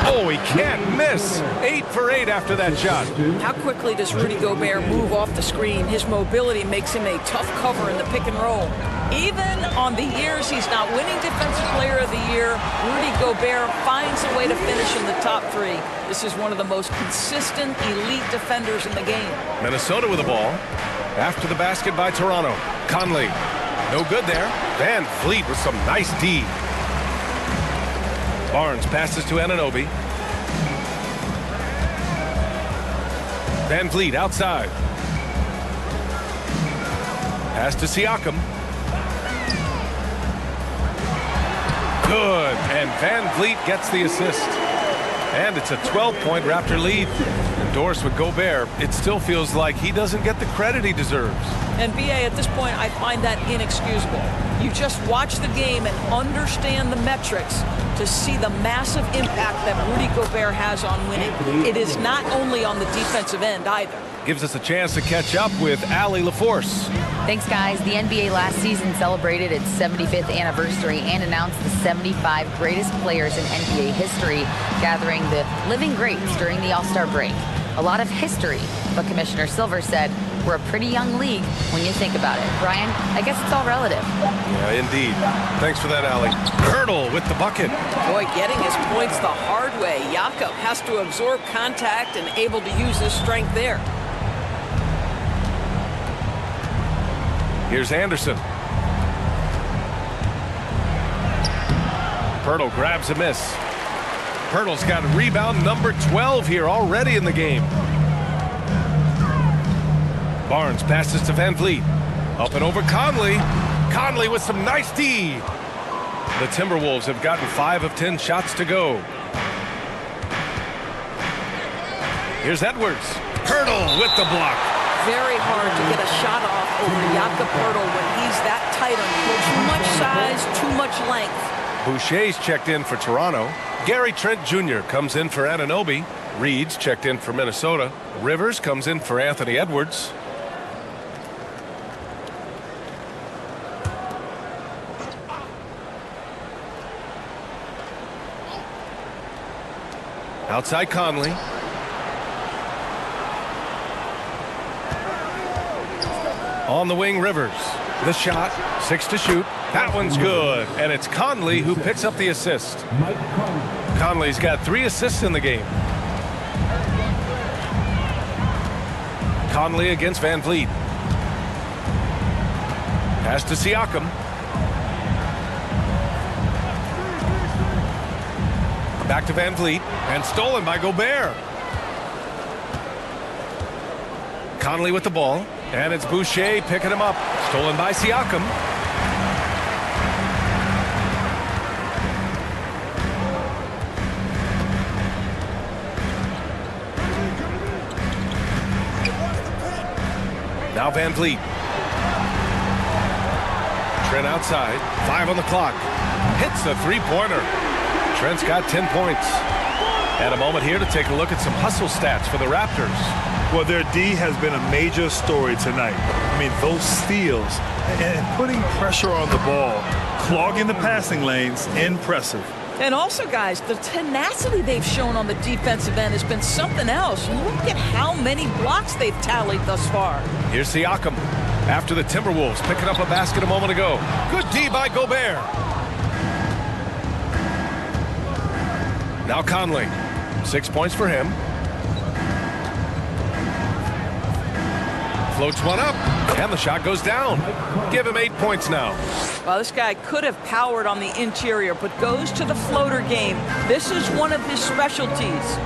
[SPEAKER 1] Oh, he can't miss. 8 for 8 after that shot.
[SPEAKER 5] How quickly does Rudy Gobert move off the screen? His mobility makes him a tough cover in the pick and roll.
[SPEAKER 3] Even on the years he's not winning Defensive Player of the Year, Rudy Gobert finds a way to finish in the top 3. This is one of the most consistent elite defenders in the game.
[SPEAKER 1] Minnesota with the ball. After the basket by Toronto. Conley. No good there. Van Vliet with some nice D. Barnes passes to Anunoby. Van Vliet outside. Pass to Siakam. Good. And Van Vliet gets the assist. And it's a 12-point Raptor lead. Endorsed with Gobert, it still feels like he doesn't get the credit he deserves.
[SPEAKER 3] And BA, at this point, I find that inexcusable. You just watch the game and understand the metrics to see the massive impact that Rudy Gobert has on winning. It is not only on the defensive end either.
[SPEAKER 1] Gives us a chance to catch up with Allie LaForce.
[SPEAKER 7] Thanks, guys. The NBA last season celebrated its 75th anniversary and announced the 75 greatest players in NBA history, gathering the living greats during the All-Star break. A lot of history, but Commissioner Silver said, we're a pretty young league when you think about it. Brian, I guess it's all relative.
[SPEAKER 1] Yeah, indeed. Thanks for that, Allie. Pirtle with the bucket.
[SPEAKER 5] Boy, getting his points the hard way. Jakob has to absorb contact and able to use his strength there.
[SPEAKER 1] Here's Anderson. Pirtle grabs a miss. Pirtle's got rebound number 12 here already in the game. Barnes passes to Van Vliet. Up and over Conley. Conley with some nice D. The Timberwolves have gotten 5 of 10 shots to go. Here's Edwards. Pirtle with the block.
[SPEAKER 5] Very hard to get a shot off over Jakob Pirtle when he's that tight on you. Too much size, too much length.
[SPEAKER 1] Boucher's checked in for Toronto. Gary Trent Jr. comes in for Anunoby. Reed's checked in for Minnesota. Rivers comes in for Anthony Edwards. Outside Conley. On the wing, Rivers. The shot, 6 to shoot. That one's good. And it's Conley who picks up the assist. Conley's got 3 assists in the game. Conley against Van Vliet. Pass to Siakam. Back to Van Vliet. And stolen by Gobert. Conley with the ball. And it's Boucher picking him up. Stolen by Siakam. Now Van Vliet. Trent outside. 5 on the clock. Hits the three-pointer. Trent's got 10 points. And a moment here to take a look at some hustle stats for the Raptors.
[SPEAKER 2] Well, their D has been a major story tonight. I mean, those steals and putting pressure on the ball, clogging the passing lanes, impressive.
[SPEAKER 3] And also, guys, the tenacity they've shown on the defensive end has been something else. Look at how many blocks they've tallied thus far.
[SPEAKER 1] Here's Siakam after the Timberwolves picking up a basket a moment ago. Good D by Gobert. Now Conley. 6 points for him. Floats one up, and the shot goes down. Give him 8 points now.
[SPEAKER 3] Well, this guy could have powered on the interior, but goes to the floater game. This is one of his specialties.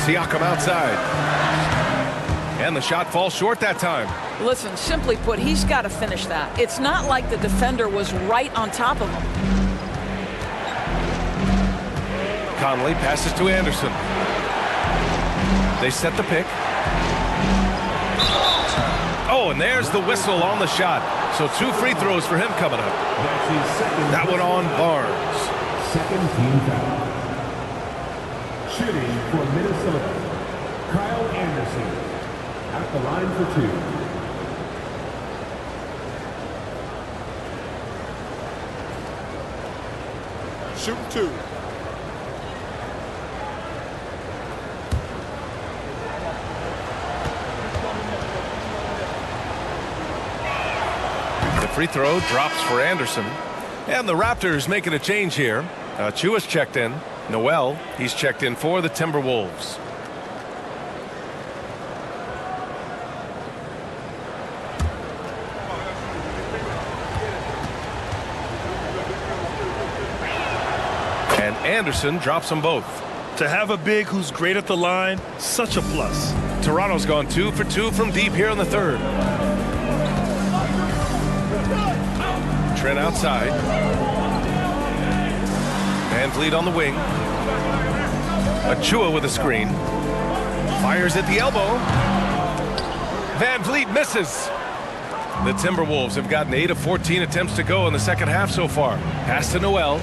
[SPEAKER 1] Siakam outside. And the shot falls short that time.
[SPEAKER 3] Listen, simply put, he's got to finish that. It's not like the defender was right on top of him.
[SPEAKER 1] Conley passes to Anderson. They set the pick. Oh, and there's the whistle on the shot. So 2 free throws for him coming up. That one on Barnes.
[SPEAKER 4] Second team foul. Shooting for Minnesota, Kyle Anderson at the line for 2.
[SPEAKER 6] Shoot 2.
[SPEAKER 1] Free throw drops for Anderson. And the Raptors making a change here. Chua's checked in. Noel, he's checked in for the Timberwolves. And Anderson drops them both.
[SPEAKER 2] To have a big who's great at the line, such a plus.
[SPEAKER 1] Toronto's gone 2 for 2 from deep here in the third. Trent outside. Van Vliet on the wing. Achua with a screen. Fires at the elbow. Van Vliet misses. The Timberwolves have gotten 8 of 14 attempts to go in the second half so far. Pass to Noel.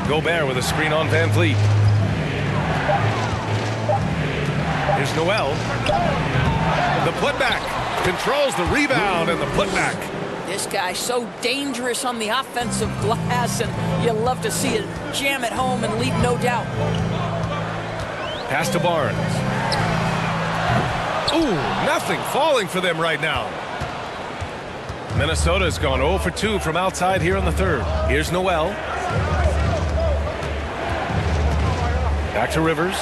[SPEAKER 1] Gobert with a screen on Van Vliet. Here's Noel. The putback. Controls the rebound and the putback.
[SPEAKER 3] This guy so dangerous on the offensive glass, and you love to see it jam it home and leave no doubt.
[SPEAKER 1] Pass to Barnes. Ooh, nothing falling for them right now. Minnesota's gone 0 for 2 from outside here in the third. Here's Noel. Back to Rivers.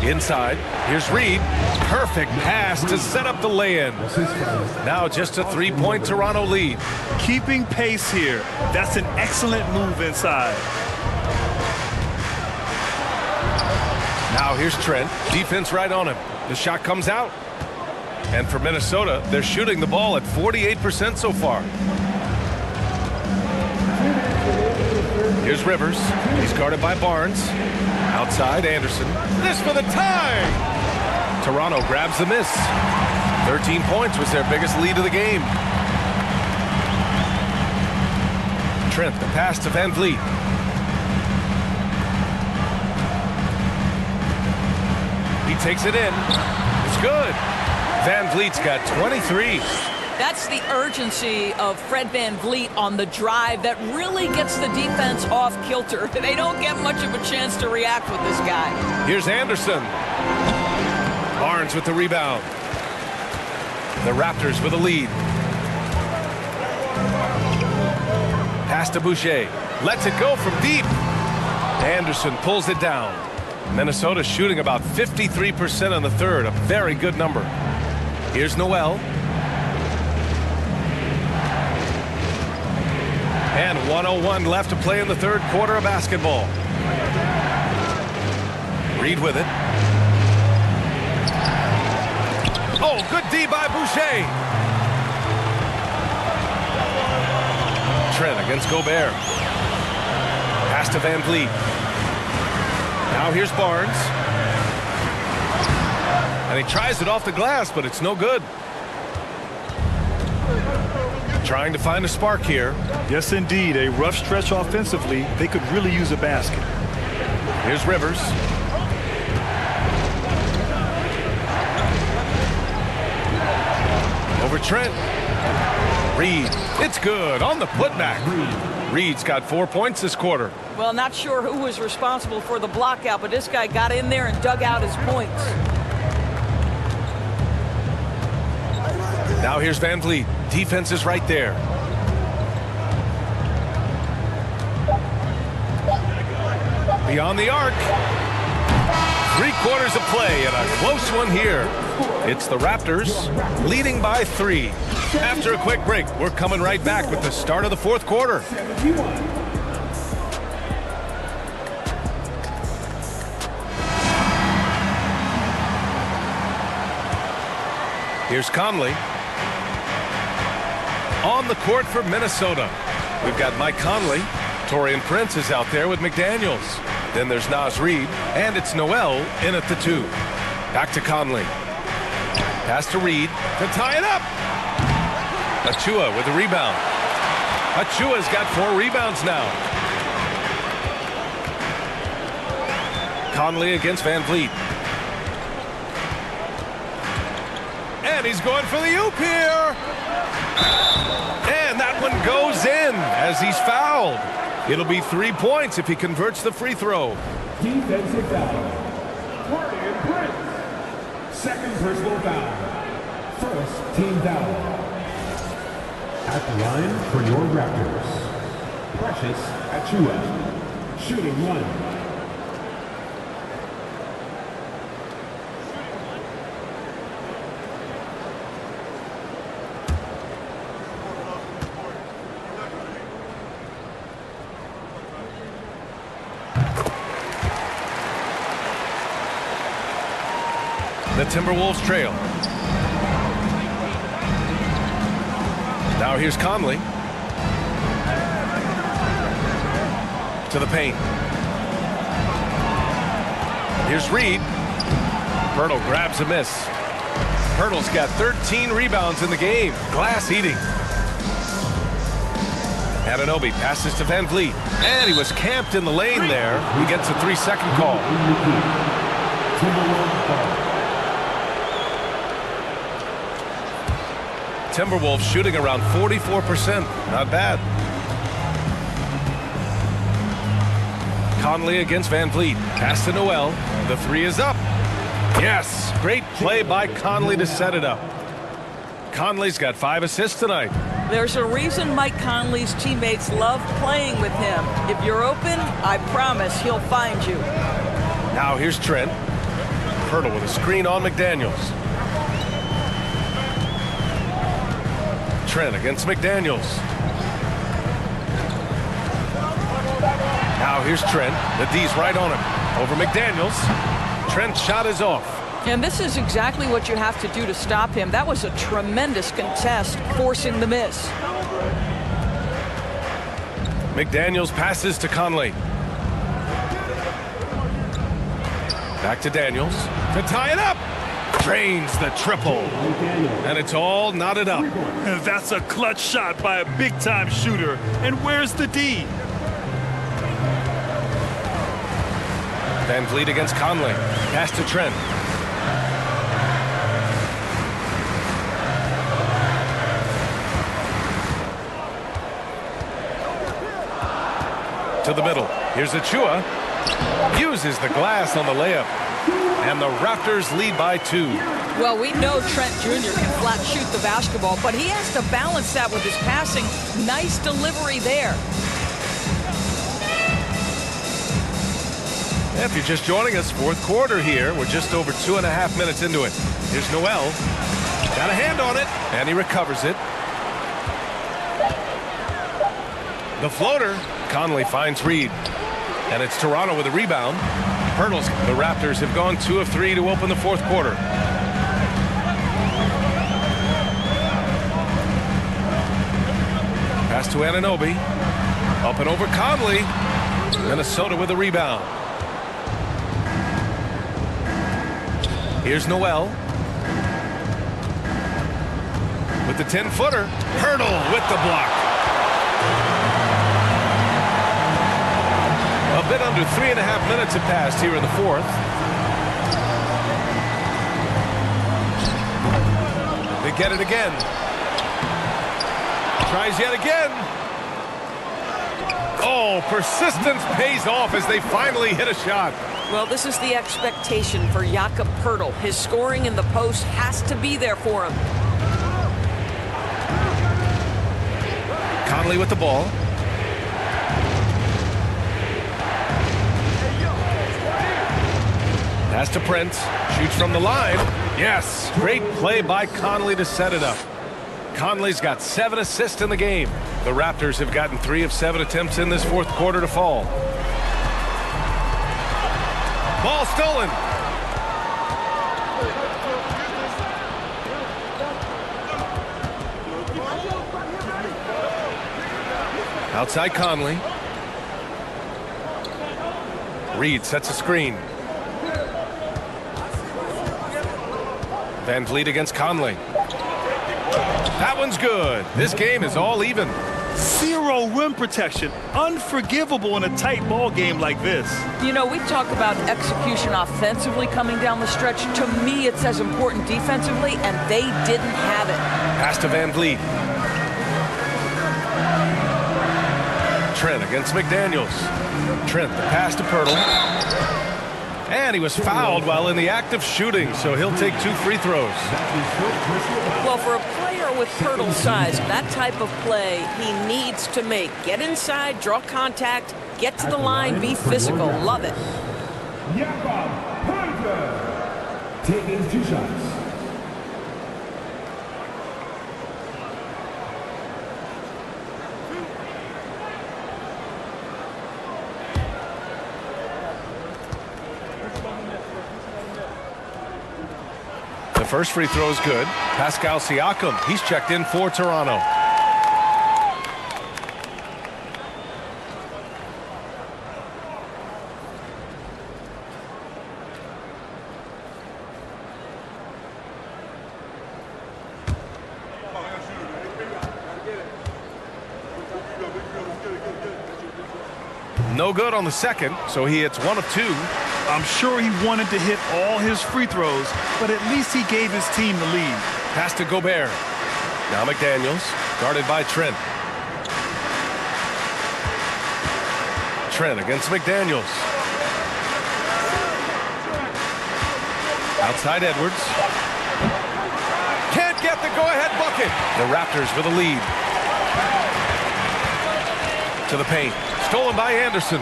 [SPEAKER 1] Inside. Here's Reed. Perfect pass to set up the lay-in. Now just a 3-point Toronto lead.
[SPEAKER 2] Keeping pace here. That's an excellent move inside.
[SPEAKER 1] Now here's Trent. Defense right on him. The shot comes out. And for Minnesota, they're shooting the ball at 48% so far. Here's Rivers. He's guarded by Barnes. Outside, Anderson. This for the tie! Toronto grabs the miss. 13 points was their biggest lead of the game. Trent, the pass to Van Vliet. He takes it in. It's good. Van Vliet's got 23.
[SPEAKER 3] That's the urgency of Fred Van Vliet on the drive that really gets the defense off kilter. They don't get much of a chance to react with this guy.
[SPEAKER 1] Here's Anderson. Barnes with the rebound. The Raptors with a lead. Pass to Boucher. Lets it go from deep. Anderson pulls it down. Minnesota shooting about 53% in the third. A very good number. Here's Noel. And 1:01 left to play in the third quarter of basketball. Reed with it. Oh, good D by Boucher. Trent against Gobert. Pass to Van Vliet. Now here's Barnes. And he tries it off the glass, but it's no good. Trying to find a spark here.
[SPEAKER 2] Yes, indeed. A rough stretch offensively. They could really use a basket.
[SPEAKER 1] Here's Rivers. Over Trent. Reed. It's good on the putback. Reed's got 4 points this quarter.
[SPEAKER 3] Well, not sure who was responsible for the block out, but this guy got in there and dug out his points.
[SPEAKER 1] Now here's Van Vliet. Defense is right there. Beyond the arc. 3 quarters of play and a close one here. It's the Raptors leading by 3. After a quick break, we're coming right back with the start of the 4th quarter. Here's Conley. On the court for Minnesota. We've got Mike Conley. Taurean Prince is out there with McDaniels. Then there's Naz Reid, and it's Noel in at the 2. Back to Conley. Pass to Reid to tie it up. Achua with the rebound. Achua's got 4 rebounds now. Conley against Van Vliet. And he's going for the oop here. And that one goes in as he's fouled. It'll be 3 points if he converts the free throw.
[SPEAKER 4] Defensive foul. Taurean Prince. Second personal foul. First team foul. At the line for your Raptors, Precious Achua, shooting 1.
[SPEAKER 1] The Timberwolves trail. Now here's Conley. To the paint. Here's Reed. Pirtle grabs a miss. Pirtle's got 13 rebounds in the game. Glass eating. Anunoby passes to Van Vliet. And he was camped in the lane there. He gets a 3-second call. Timberwolves shooting around 44%. Not bad. Conley against Van Vliet. Pass to Noel. The 3 is up. Yes. Great play by Conley to set it up. Conley's got 5 assists tonight.
[SPEAKER 3] There's a reason Mike Conley's teammates love playing with him. If you're open, I promise he'll find you.
[SPEAKER 1] Now here's Trent. Pirtle with a screen on McDaniels. Trent against McDaniels. Now here's Trent. The D's right on him. Over McDaniels. Trent's shot is off.
[SPEAKER 3] And this is exactly what you have to do to stop him. That was a tremendous contest, forcing the miss.
[SPEAKER 1] McDaniels passes to Conley. Back to Daniels to tie it up. Drains the triple. And it's all knotted up.
[SPEAKER 2] That's a clutch shot by a big-time shooter. And where's the D?
[SPEAKER 1] Van Vliet against Conley. Pass to Trent. To the middle. Here's Achua. Uses the glass on the layup. And the Raptors lead by 2.
[SPEAKER 3] Well, we know Trent Jr. can flat shoot the basketball, but he has to balance that with his passing. Nice delivery there.
[SPEAKER 1] If you're just joining us, 4th quarter here. We're just over 2.5 minutes into it. Here's Noel. Got a hand on it, and he recovers it. The floater. Conley finds Reed. And it's Toronto with a rebound. Pirtle's. The Raptors have gone 2 of 3 to open the 4th quarter. Pass to to Anunoby. Up and over Conley. Minnesota with a rebound. Here's Noel. With the 10-footer. Hurdle with the block. A bit under 3.5 minutes have passed here in the fourth. They get it again. Tries yet again. Oh, persistence pays off as they finally hit a shot.
[SPEAKER 5] Well, this is the expectation for Jakob Poeltl. His scoring in the post has to be there for him.
[SPEAKER 1] Conley with the ball. Pass to Prince. Shoots from the line. Yes, great play by Conley to set it up. Conley's got 7 assists in the game. The Raptors have gotten 3 of 7 attempts in this fourth quarter to fall. Ball stolen. Outside Conley. Reed sets a screen. Van Vliet against Conley. That one's good. This game is all even.
[SPEAKER 2] 0 rim protection. Unforgivable in a tight ball game like this.
[SPEAKER 3] You know, we talk about execution offensively coming down the stretch. To me, it's as important defensively, and they didn't have it.
[SPEAKER 1] Pass to Van Vliet. Trent against McDaniels. Trent, the pass to Poeltl. And he was fouled while in the act of shooting, so he'll take 2 free throws.
[SPEAKER 5] Well, for a player with Poeltl's size, that type of play he needs to make. Get inside, draw contact, get to the line, be physical. Love it.
[SPEAKER 4] Jakob Poeltl taking 2 shots.
[SPEAKER 1] The first free throw is good. Pascal Siakam, he's checked in for Toronto. No good on the second, so he hits 1 of 2.
[SPEAKER 2] I'm sure he wanted to hit all his free throws, but at least he gave his team the lead.
[SPEAKER 1] Pass to Gobert. Now McDaniels, guarded by Trent. Trent against McDaniels. Outside Edwards. Can't get the go-ahead bucket. The Raptors with a lead. To the paint. Stolen by Anderson.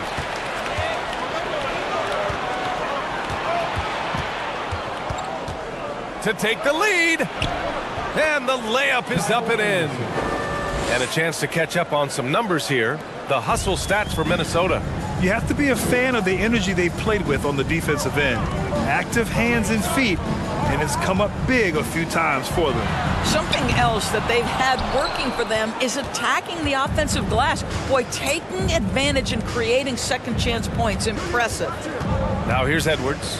[SPEAKER 1] To take the lead. And the layup is up and in. And a chance to catch up on some numbers here. The hustle stats for Minnesota.
[SPEAKER 2] You have to be a fan of the energy they played with on the defensive end. Active hands and feet, and it's come up big a few times for them.
[SPEAKER 3] Something else that they've had working for them is attacking the offensive glass. Boy, taking advantage and creating second chance points. Impressive.
[SPEAKER 1] Now here's Edwards.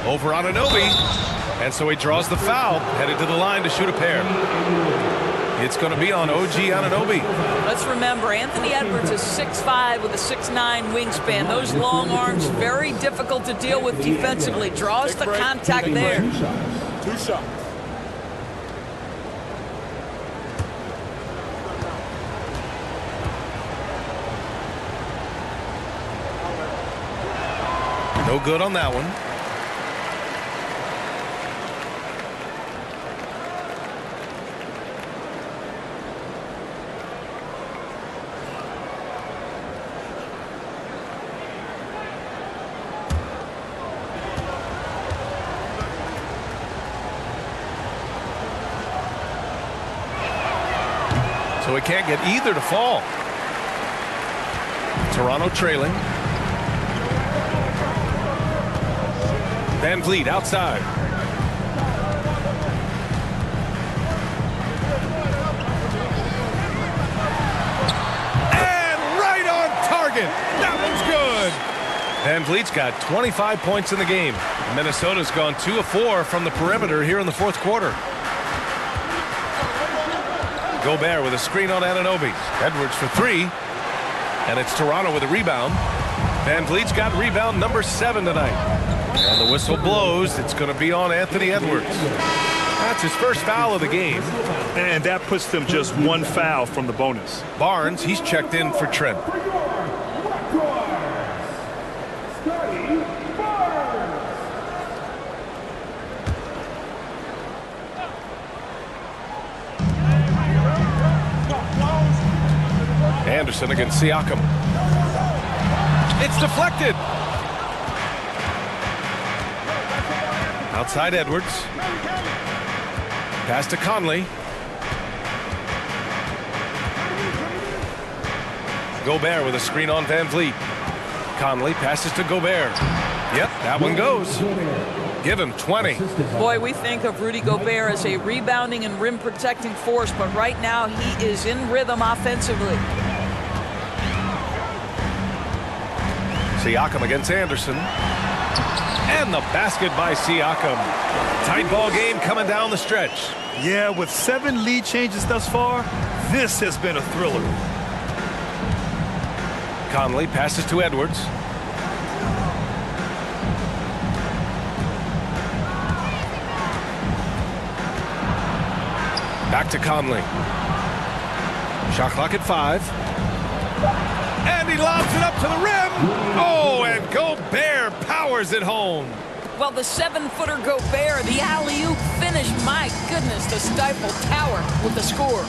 [SPEAKER 1] Over on Anunoby. And so he draws the foul, headed to the line to shoot a pair. It's going to be on OG Anunoby.
[SPEAKER 3] Let's remember, Anthony Edwards is 6'5" with a 6'9" wingspan. Those long arms, very difficult to deal with defensively. Draws the contact there.
[SPEAKER 6] 2 shots.
[SPEAKER 1] No good on that one. So he can't get either to fall. Toronto trailing. Van Vliet outside. Van Vliet's got 25 points in the game. Minnesota's gone 2 of 4 from the perimeter here in the fourth quarter. Gobert with a screen on Anunoby. Edwards for 3. And it's Toronto with a rebound. Van Vliet's got rebound number 7 tonight. And the whistle blows. It's going to be on Anthony Edwards. That's his first foul of the game.
[SPEAKER 2] And that puts them just 1 foul from the bonus.
[SPEAKER 1] Barnes, he's checked in for Trent. Anderson against Siakam. It's deflected. Outside Edwards. Pass to Conley. Gobert with a screen on Van Vliet. Conley passes to Gobert. Yep, that one goes. Give him 20.
[SPEAKER 3] Boy, we think of Rudy Gobert as a rebounding and rim protecting force, but right now he is in rhythm offensively.
[SPEAKER 1] Siakam against Anderson. And the basket by Siakam. Tight ball game coming down the stretch.
[SPEAKER 2] Yeah, with 7 lead changes thus far, this has been a thriller.
[SPEAKER 1] Conley passes to Edwards. Back to Conley. Shot clock at 5. And he lobs it up to the rim. Oh, and Gobert powers it home.
[SPEAKER 5] Well, the 7-footer Gobert, the alley-oop finish. My goodness, the Stifle Tower with the score.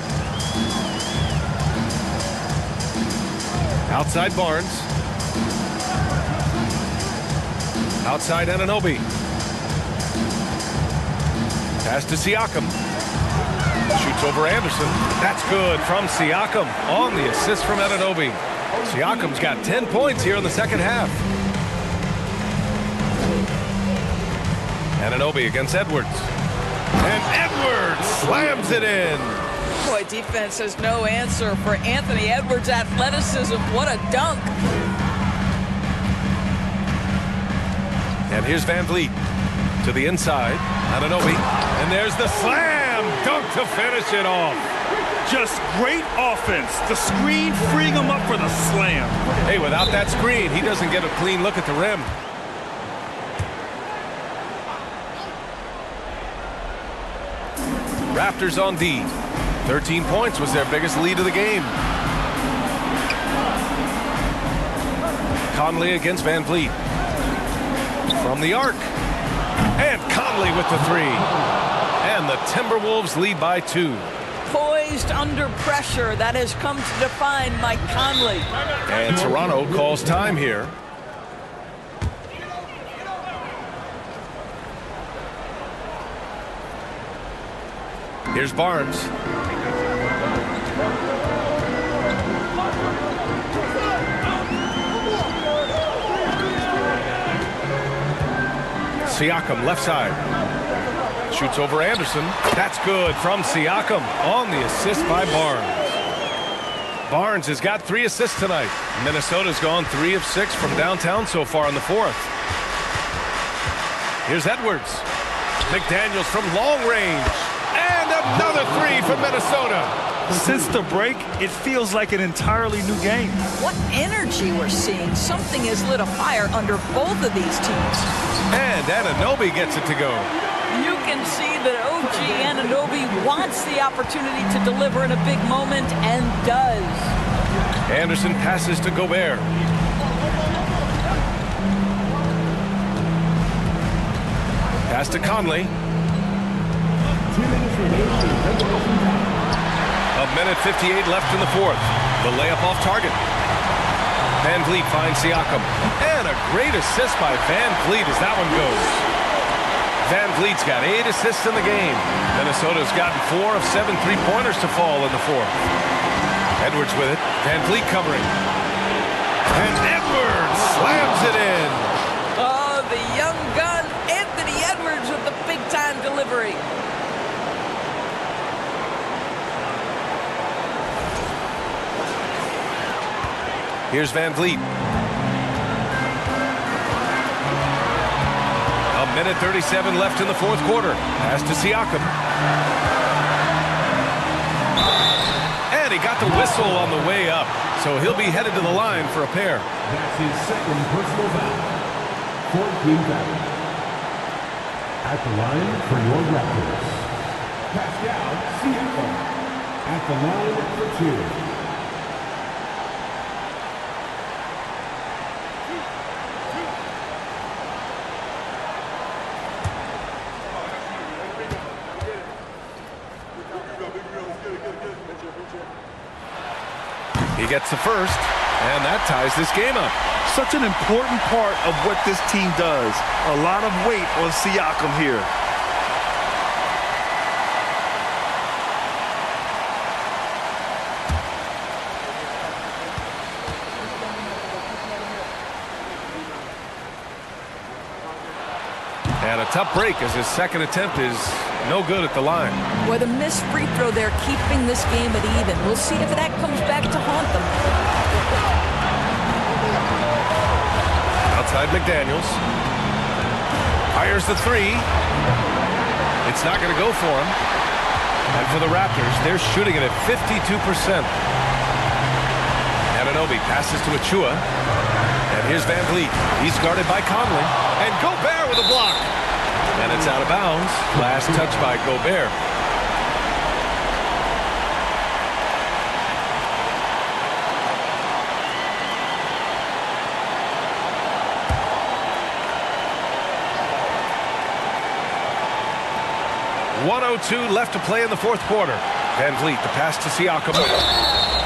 [SPEAKER 1] Outside Barnes. Outside Anunoby. Pass to Siakam. Shoots over Anderson. That's good from Siakam on the assist from Anunoby. Siakam's got 10 points here in the second half. Anunoby against Edwards. And Edwards slams it in.
[SPEAKER 3] Boy, defense has no answer for Anthony Edwards' athleticism. What a dunk.
[SPEAKER 1] And here's Van Vliet to the inside. Anunoby. And there's the slam dunk to finish it off.
[SPEAKER 2] Just great offense. The screen freeing him up for the slam.
[SPEAKER 1] Hey, without that screen, he doesn't get a clean look at the rim. Raptors on D. 13 points was their biggest lead of the game. Conley against Van Vliet. From the arc. And Conley with the 3. And the Timberwolves lead by 2.
[SPEAKER 3] Poised under pressure. That has come to define Mike Conley.
[SPEAKER 1] And Toronto calls time here. Here's Barnes. Siakam left side. Shoots over Anderson. That's good from Siakam on the assist by Barnes. Barnes has got 3 assists tonight. Minnesota's gone 3 of 6 from downtown so far in the fourth. Here's Edwards. McDaniels from long range. And another 3 from Minnesota.
[SPEAKER 2] Since the break, it feels like an entirely new game.
[SPEAKER 3] What energy we're seeing. Something has lit a fire under both of these teams.
[SPEAKER 1] And Anunoby gets it to go.
[SPEAKER 3] You can see that OG Anunoby wants the opportunity to deliver in a big moment and does.
[SPEAKER 1] Anderson passes to Gobert. Pass to Conley. A minute 58 left in the fourth. The layup off target. Van Vliet finds Siakam. And a great assist by Van Vliet as that one goes. Van Vliet's got 8 assists in the game. Minnesota's gotten 4 of 7 3-pointers to fall in the fourth. Edwards with it. Van Vliet covering. And Edwards slams it in.
[SPEAKER 3] Oh, the young gun, Anthony Edwards with the big-time delivery.
[SPEAKER 1] Here's Van Vliet. Minute 37 left in the fourth quarter. Pass to Siakam. And he got the whistle on the way up. So he'll be headed to the line for a pair.
[SPEAKER 4] That's his second personal foul. 14 fouls. At the line for your Raptors, Pascal Siakam. At the line for 2.
[SPEAKER 1] He gets the first, and that ties this game up.
[SPEAKER 2] Such an important part of what this team does. A lot of weight on Siakam here.
[SPEAKER 1] And a tough break as his second attempt is no good at the line.
[SPEAKER 3] With a missed free throw, they're keeping this game at even. We'll see if that comes back to haunt them.
[SPEAKER 1] Outside McDaniels. Fires the three. It's not going to go for him. And for the Raptors, they're shooting it at 52%. Anunoby passes to Achua. And here's Van Vliet. He's guarded by Conley. And Gobert with a block. And it's out of bounds. Last touch by Gobert. .102 left to play in the fourth quarter. Van Vliet, the pass to Siakam.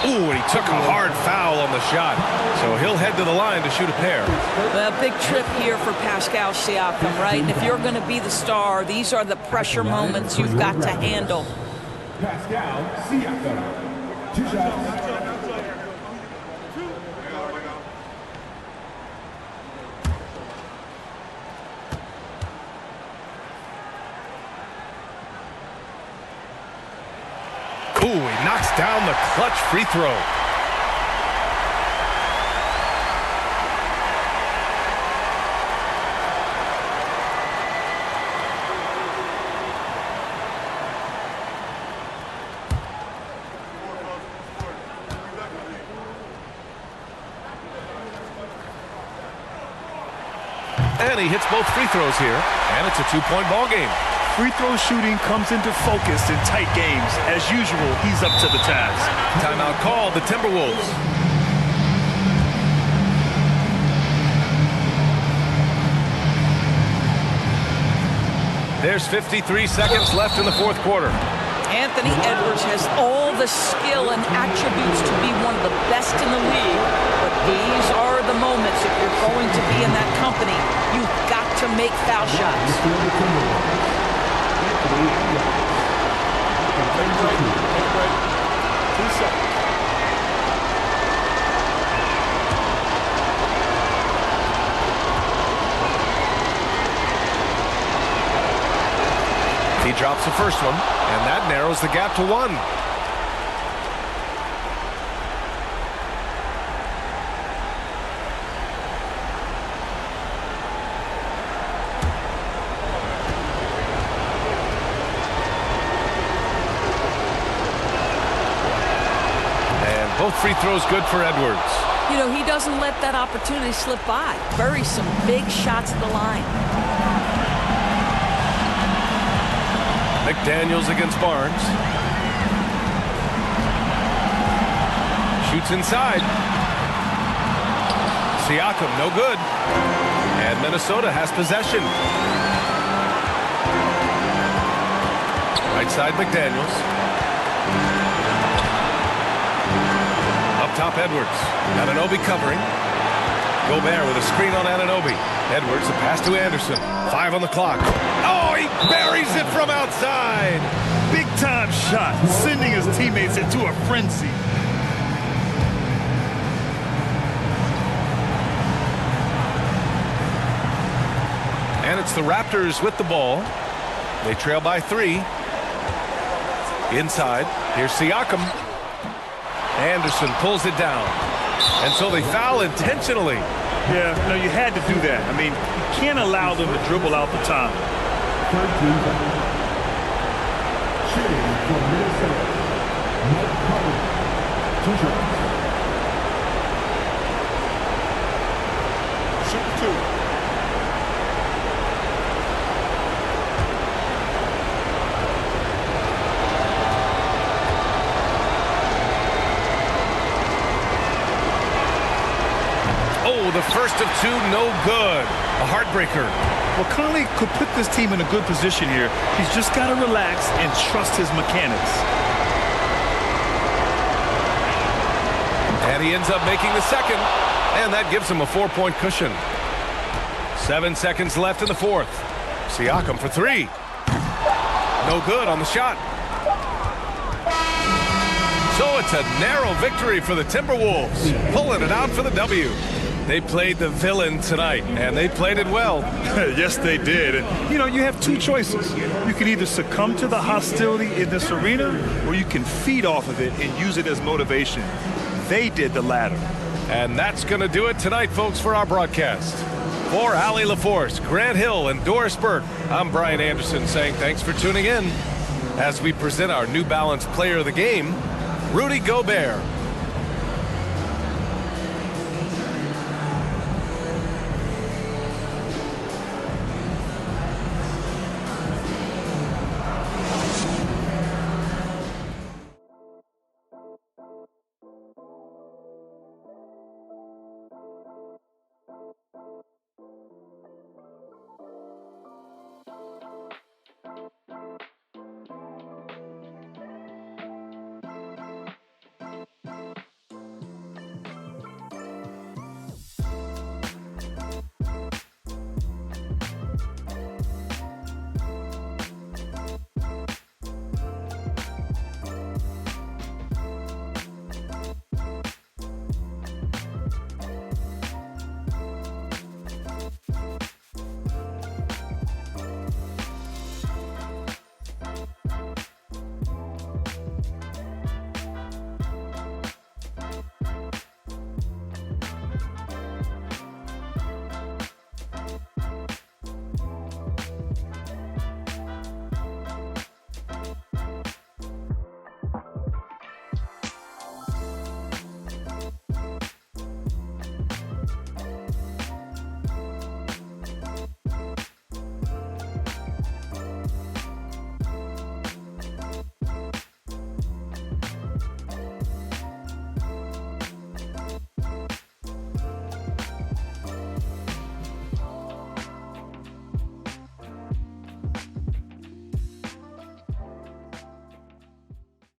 [SPEAKER 1] Ooh, and he took a hard foul on the shot. So he'll head to the line to shoot a pair.
[SPEAKER 3] A big trip here for Pascal Siakam, right? And if you're going to be the star, these are the pressure moments you've got to handle.
[SPEAKER 4] Pascal Siakam. 2 shots.
[SPEAKER 1] Ooh, he knocks down the clutch free throw. And he hits both free throws here, and it's a 2-point ball game.
[SPEAKER 2] Free throw shooting comes into focus in tight games. As usual, he's up to the task.
[SPEAKER 1] Timeout called, the Timberwolves. There's 53 seconds left in the fourth quarter.
[SPEAKER 3] Anthony Edwards has all the skill and attributes to be one of the best in the league. But these are the moments, if you're going to be in that company, you've got to make foul shots.
[SPEAKER 1] He drops the first one, and that narrows the gap to 1. Both free throws good for Edwards.
[SPEAKER 3] You know, he doesn't let that opportunity slip by. Buries some big shots at the line.
[SPEAKER 1] McDaniels against Barnes. Shoots inside. Siakam, no good. And Minnesota has possession. Right side, McDaniels. Up top, Edwards. Anunoby covering. Gobert with a screen on Anunoby. Edwards, a pass to Anderson. 5 on the clock. Oh, he buries it from outside.
[SPEAKER 2] Big time shot, sending his teammates into a frenzy.
[SPEAKER 1] And it's the Raptors with the ball. They trail by 3. Inside, here's Siakam. Anderson pulls it down. And so they foul intentionally.
[SPEAKER 2] Yeah, no, you had to do that. I mean, you can't allow them to dribble out the time.
[SPEAKER 4] Third team foul. Shooting for Minnesota. Mike Conley. 2 shots.
[SPEAKER 6] Shoot 2.
[SPEAKER 1] The first of 2, no good. A heartbreaker.
[SPEAKER 2] Well, Conley could put this team in a good position here. He's just got to relax and trust his mechanics.
[SPEAKER 1] And he ends up making the second, and that gives him a 4-point cushion. 7 seconds left in the fourth. Siakam for 3. No good on the shot. So it's a narrow victory for the Timberwolves, pulling it out for the W. They played the villain tonight, and they played it well.
[SPEAKER 2] Yes, they did. And, you know, you have 2 choices. You can either succumb to the hostility in this arena, or you can feed off of it and use it as motivation. They did the latter.
[SPEAKER 1] And that's going to do it tonight, folks, for our broadcast. For Allie LaForce, Grant Hill, and Doris Burke, I'm Brian Anderson saying thanks for tuning in as we present our New Balance Player of the Game, Rudy Gobert.